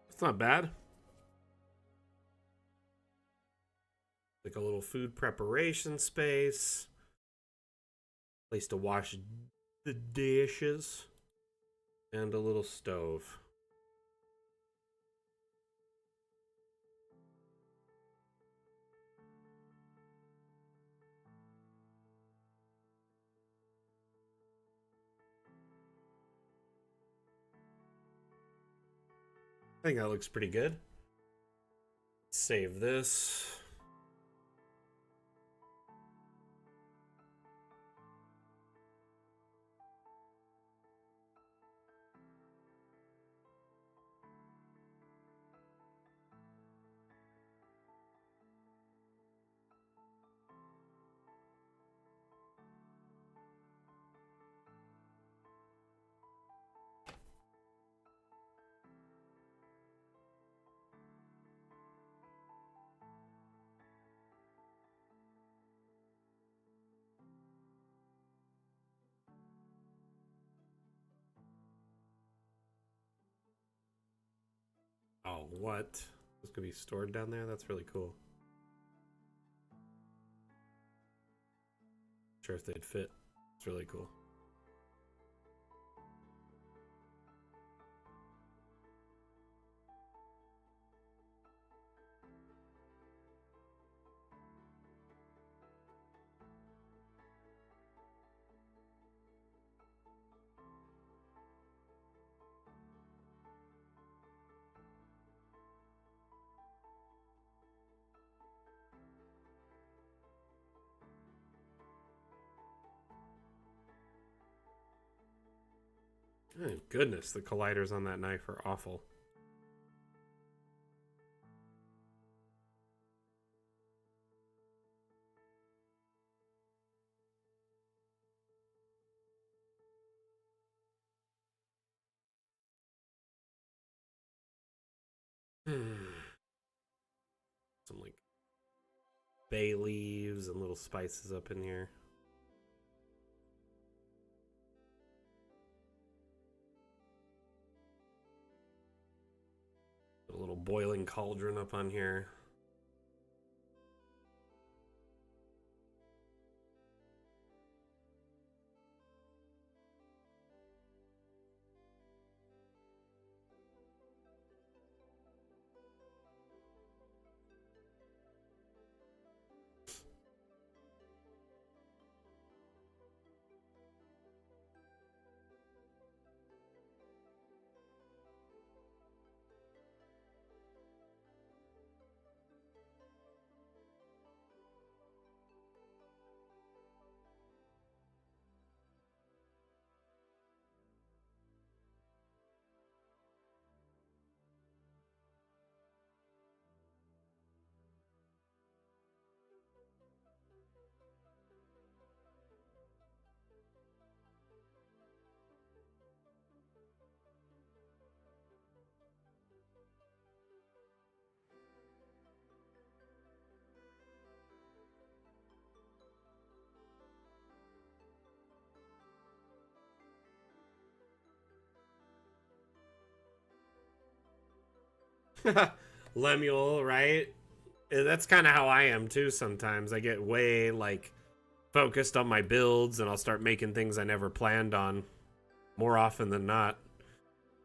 It's not bad. Like a little food preparation space. Place to wash the dishes. And a little stove. I think that looks pretty good. Save this. Oh, what? This could be stored down there? That's really cool. Not sure if they'd fit. It's really cool. Oh, goodness, the colliders on that knife are awful. Some like bay leaves and little spices up in here. A little boiling cauldron up on here. Lemuel, right? That's kind of how I am too sometimes. I get way like focused on my builds and I'll start making things I never planned on more often than not.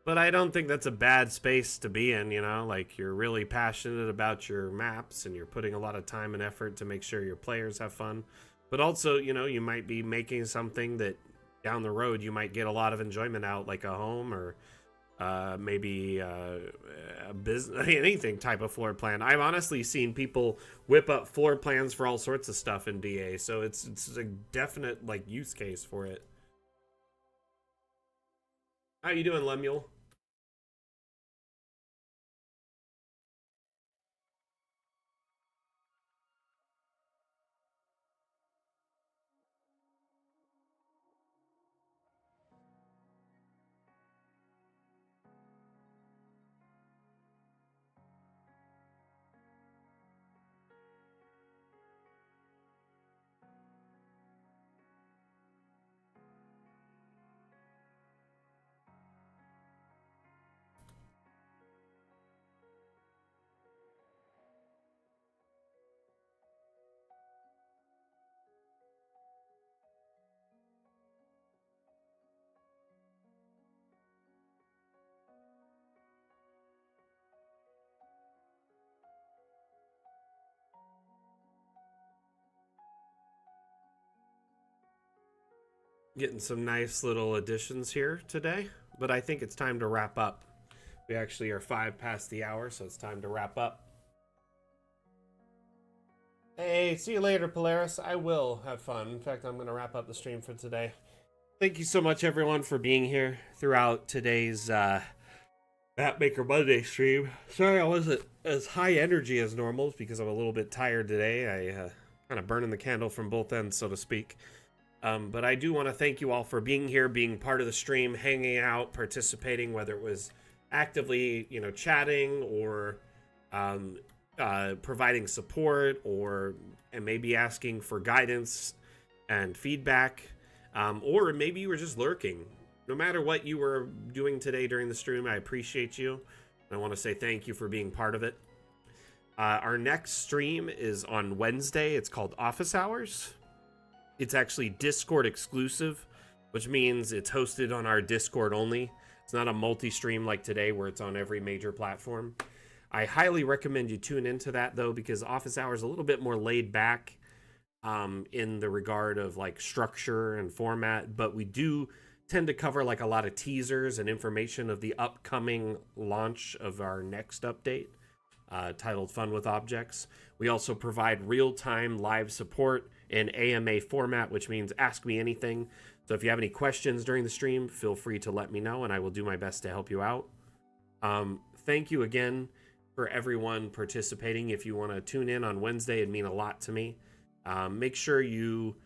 But I don't think that's a bad space to be in, you know? Like you're really passionate about your maps and you're putting a lot of time and effort to make sure your players have fun. But also, you know, you might be making something that down the road you might get a lot of enjoyment out, like a home or maybe a business, anything type of floor plan. I've honestly seen people whip up floor plans for all sorts of stuff in DA, so it's a definite like use case for it. How you doing, Lemuel? Getting some nice little additions here today, but I think it's time to wrap up. We actually are 5 past the hour, so it's time to wrap up. Hey, see you later, Polaris. I will have fun. In fact, I'm going to wrap up the stream for today. Thank you so much, everyone, for being here throughout today's Mapmaker Monday stream. Sorry I wasn't as high energy as normal because I'm a little bit tired today. I kind of burning the candle from both ends, so to speak. But I do want to thank you all for being here, being part of the stream, hanging out, participating, whether it was actively, chatting or providing support and maybe asking for guidance and feedback, or maybe you were just lurking. No matter what you were doing today during the stream, I appreciate you. I want to say thank you for being part of it. Our next stream is on Wednesday. It's called Office Hours. It's actually Discord exclusive, which means it's hosted on our Discord only. It's not a multi-stream like today where it's on every major platform. I highly recommend you tune into that, though, because Office Hours is a little bit more laid back in the regard of like structure and format, but we do tend to cover like a lot of teasers and information of the upcoming launch of our next update, titled Fun with Objects. We also provide real-time live support in AMA format, which means ask me anything. So if you have any questions during the stream, feel free to let me know and I will do my best to help you out. Thank you again for everyone participating. If you want to tune in on Wednesday, it'd mean a lot to me. Make sure you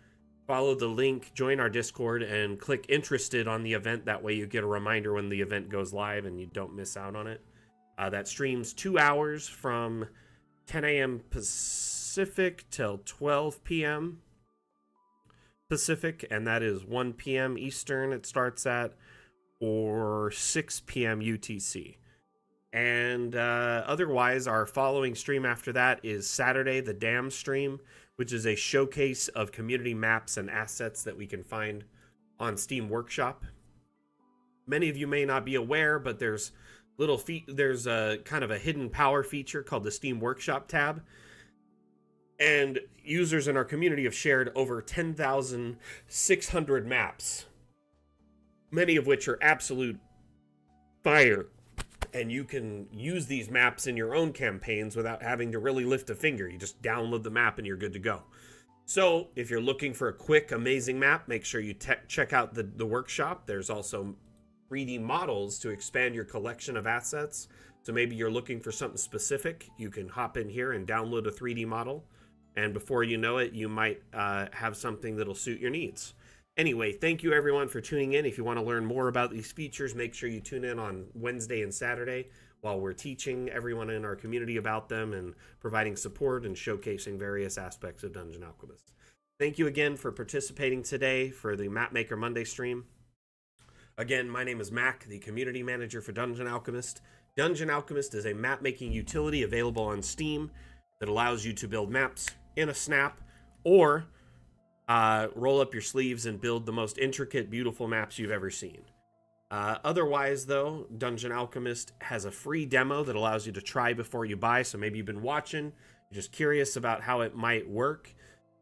follow the link, join our Discord, and click interested on the event. That way you get a reminder when the event goes live and you don't miss out on it. That streams 2 hours from 10 a.m. Pacific till 12 p.m. Pacific, and that is 1 p.m. Eastern it starts at, or 6 p.m. UTC. And otherwise, our following stream after that is Saturday, the Dam stream, which is a showcase of community maps and assets that we can find on Steam Workshop. Many of you may not be aware, but there's a kind of a hidden power feature called the Steam Workshop tab. And users in our community have shared over 10,600 maps, many of which are absolute fire. And you can use these maps in your own campaigns without having to really lift a finger. You just download the map and you're good to go. So if you're looking for a quick, amazing map, make sure you check out the workshop. There's also 3D models to expand your collection of assets. So maybe you're looking for something specific. You can hop in here and download a 3D model. And before you know it, you might have something that'll suit your needs. Anyway, thank you everyone for tuning in. If you want to learn more about these features, make sure you tune in on Wednesday and Saturday while we're teaching everyone in our community about them and providing support and showcasing various aspects of Dungeon Alchemist. Thank you again for participating today for the Mapmaker Monday stream. Again, my name is Mac, the community manager for Dungeon Alchemist. Dungeon Alchemist is a map-making utility available on Steam that allows you to build maps in a snap or roll up your sleeves and build the most intricate, beautiful maps you've ever seen. Otherwise, though, Dungeon Alchemist has a free demo that allows you to try before you buy. So maybe you've been watching, you're just curious about how it might work.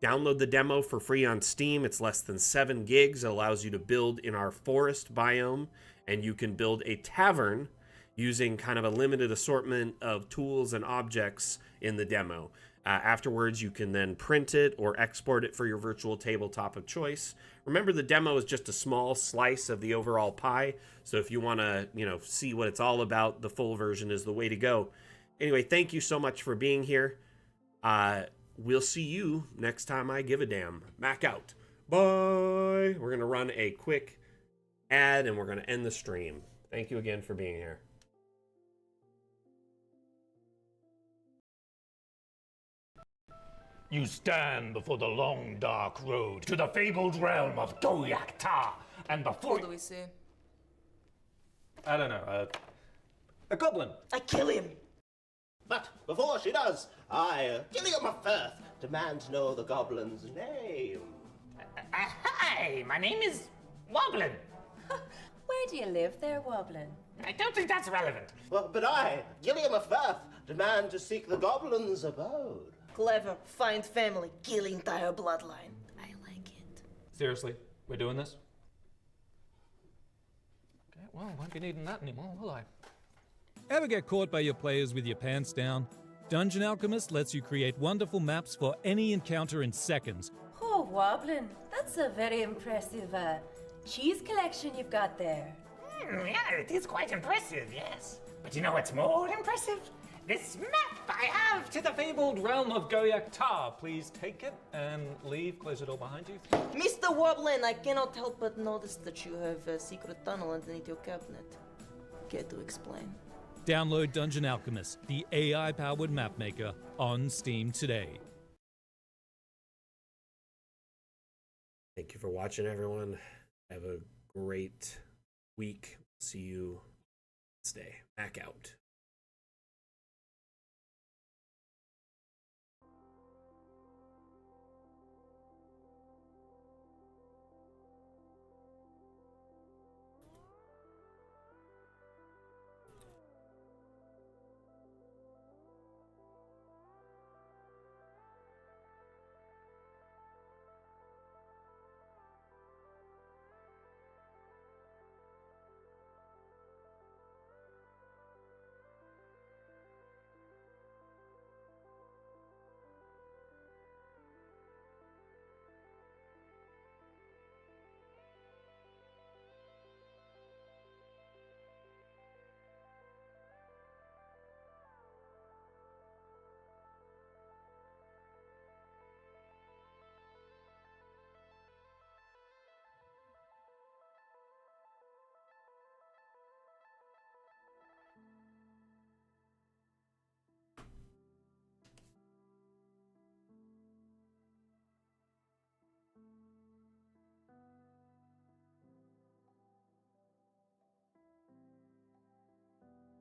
Download the demo for free on Steam. It's less than 7 gigs. It allows you to build in our forest biome, and you can build a tavern using kind of a limited assortment of tools and objects in the demo. Afterwards, you can then print it or export it for your virtual tabletop of choice. Remember, the demo is just a small slice of the overall pie. So if you want to, see what it's all about, the full version is the way to go. Anyway, thank you so much for being here. We'll see you next time I give a damn. Mac out. Bye. We're going to run a quick ad and we're going to end the stream. Thank you again for being here. You stand before the long, dark road to the fabled realm of Goyak Ta, and before What do we see? I don't know, a goblin. I kill him. But before she does, I, Gilliam of Firth, demand to know the goblin's name. Hi, my name is Woblin. Where do you live there, Woblin? I don't think that's relevant. Well, but I, Gilliam of Firth, demand to seek the goblin's abode. Clever. Find family. Kill entire bloodline. I like it. Seriously, we're doing this? well, won't be needing that anymore, will I? Ever get caught by your players with your pants down? Dungeon Alchemist lets you create wonderful maps for any encounter in seconds. Oh, Woblin, that's a very impressive cheese collection you've got there. Yeah, it is quite impressive, yes. But you know what's more impressive? This map I have To the fabled realm of Goyak-Ta. Please take it and leave. Close the door behind you. Mr. Woblin, I cannot help but notice that you have a secret tunnel underneath your cabinet. Care to explain? Download Dungeon Alchemist, the AI-powered map maker, on Steam today. Thank you for watching, everyone. Have a great week. See you next day. Back out.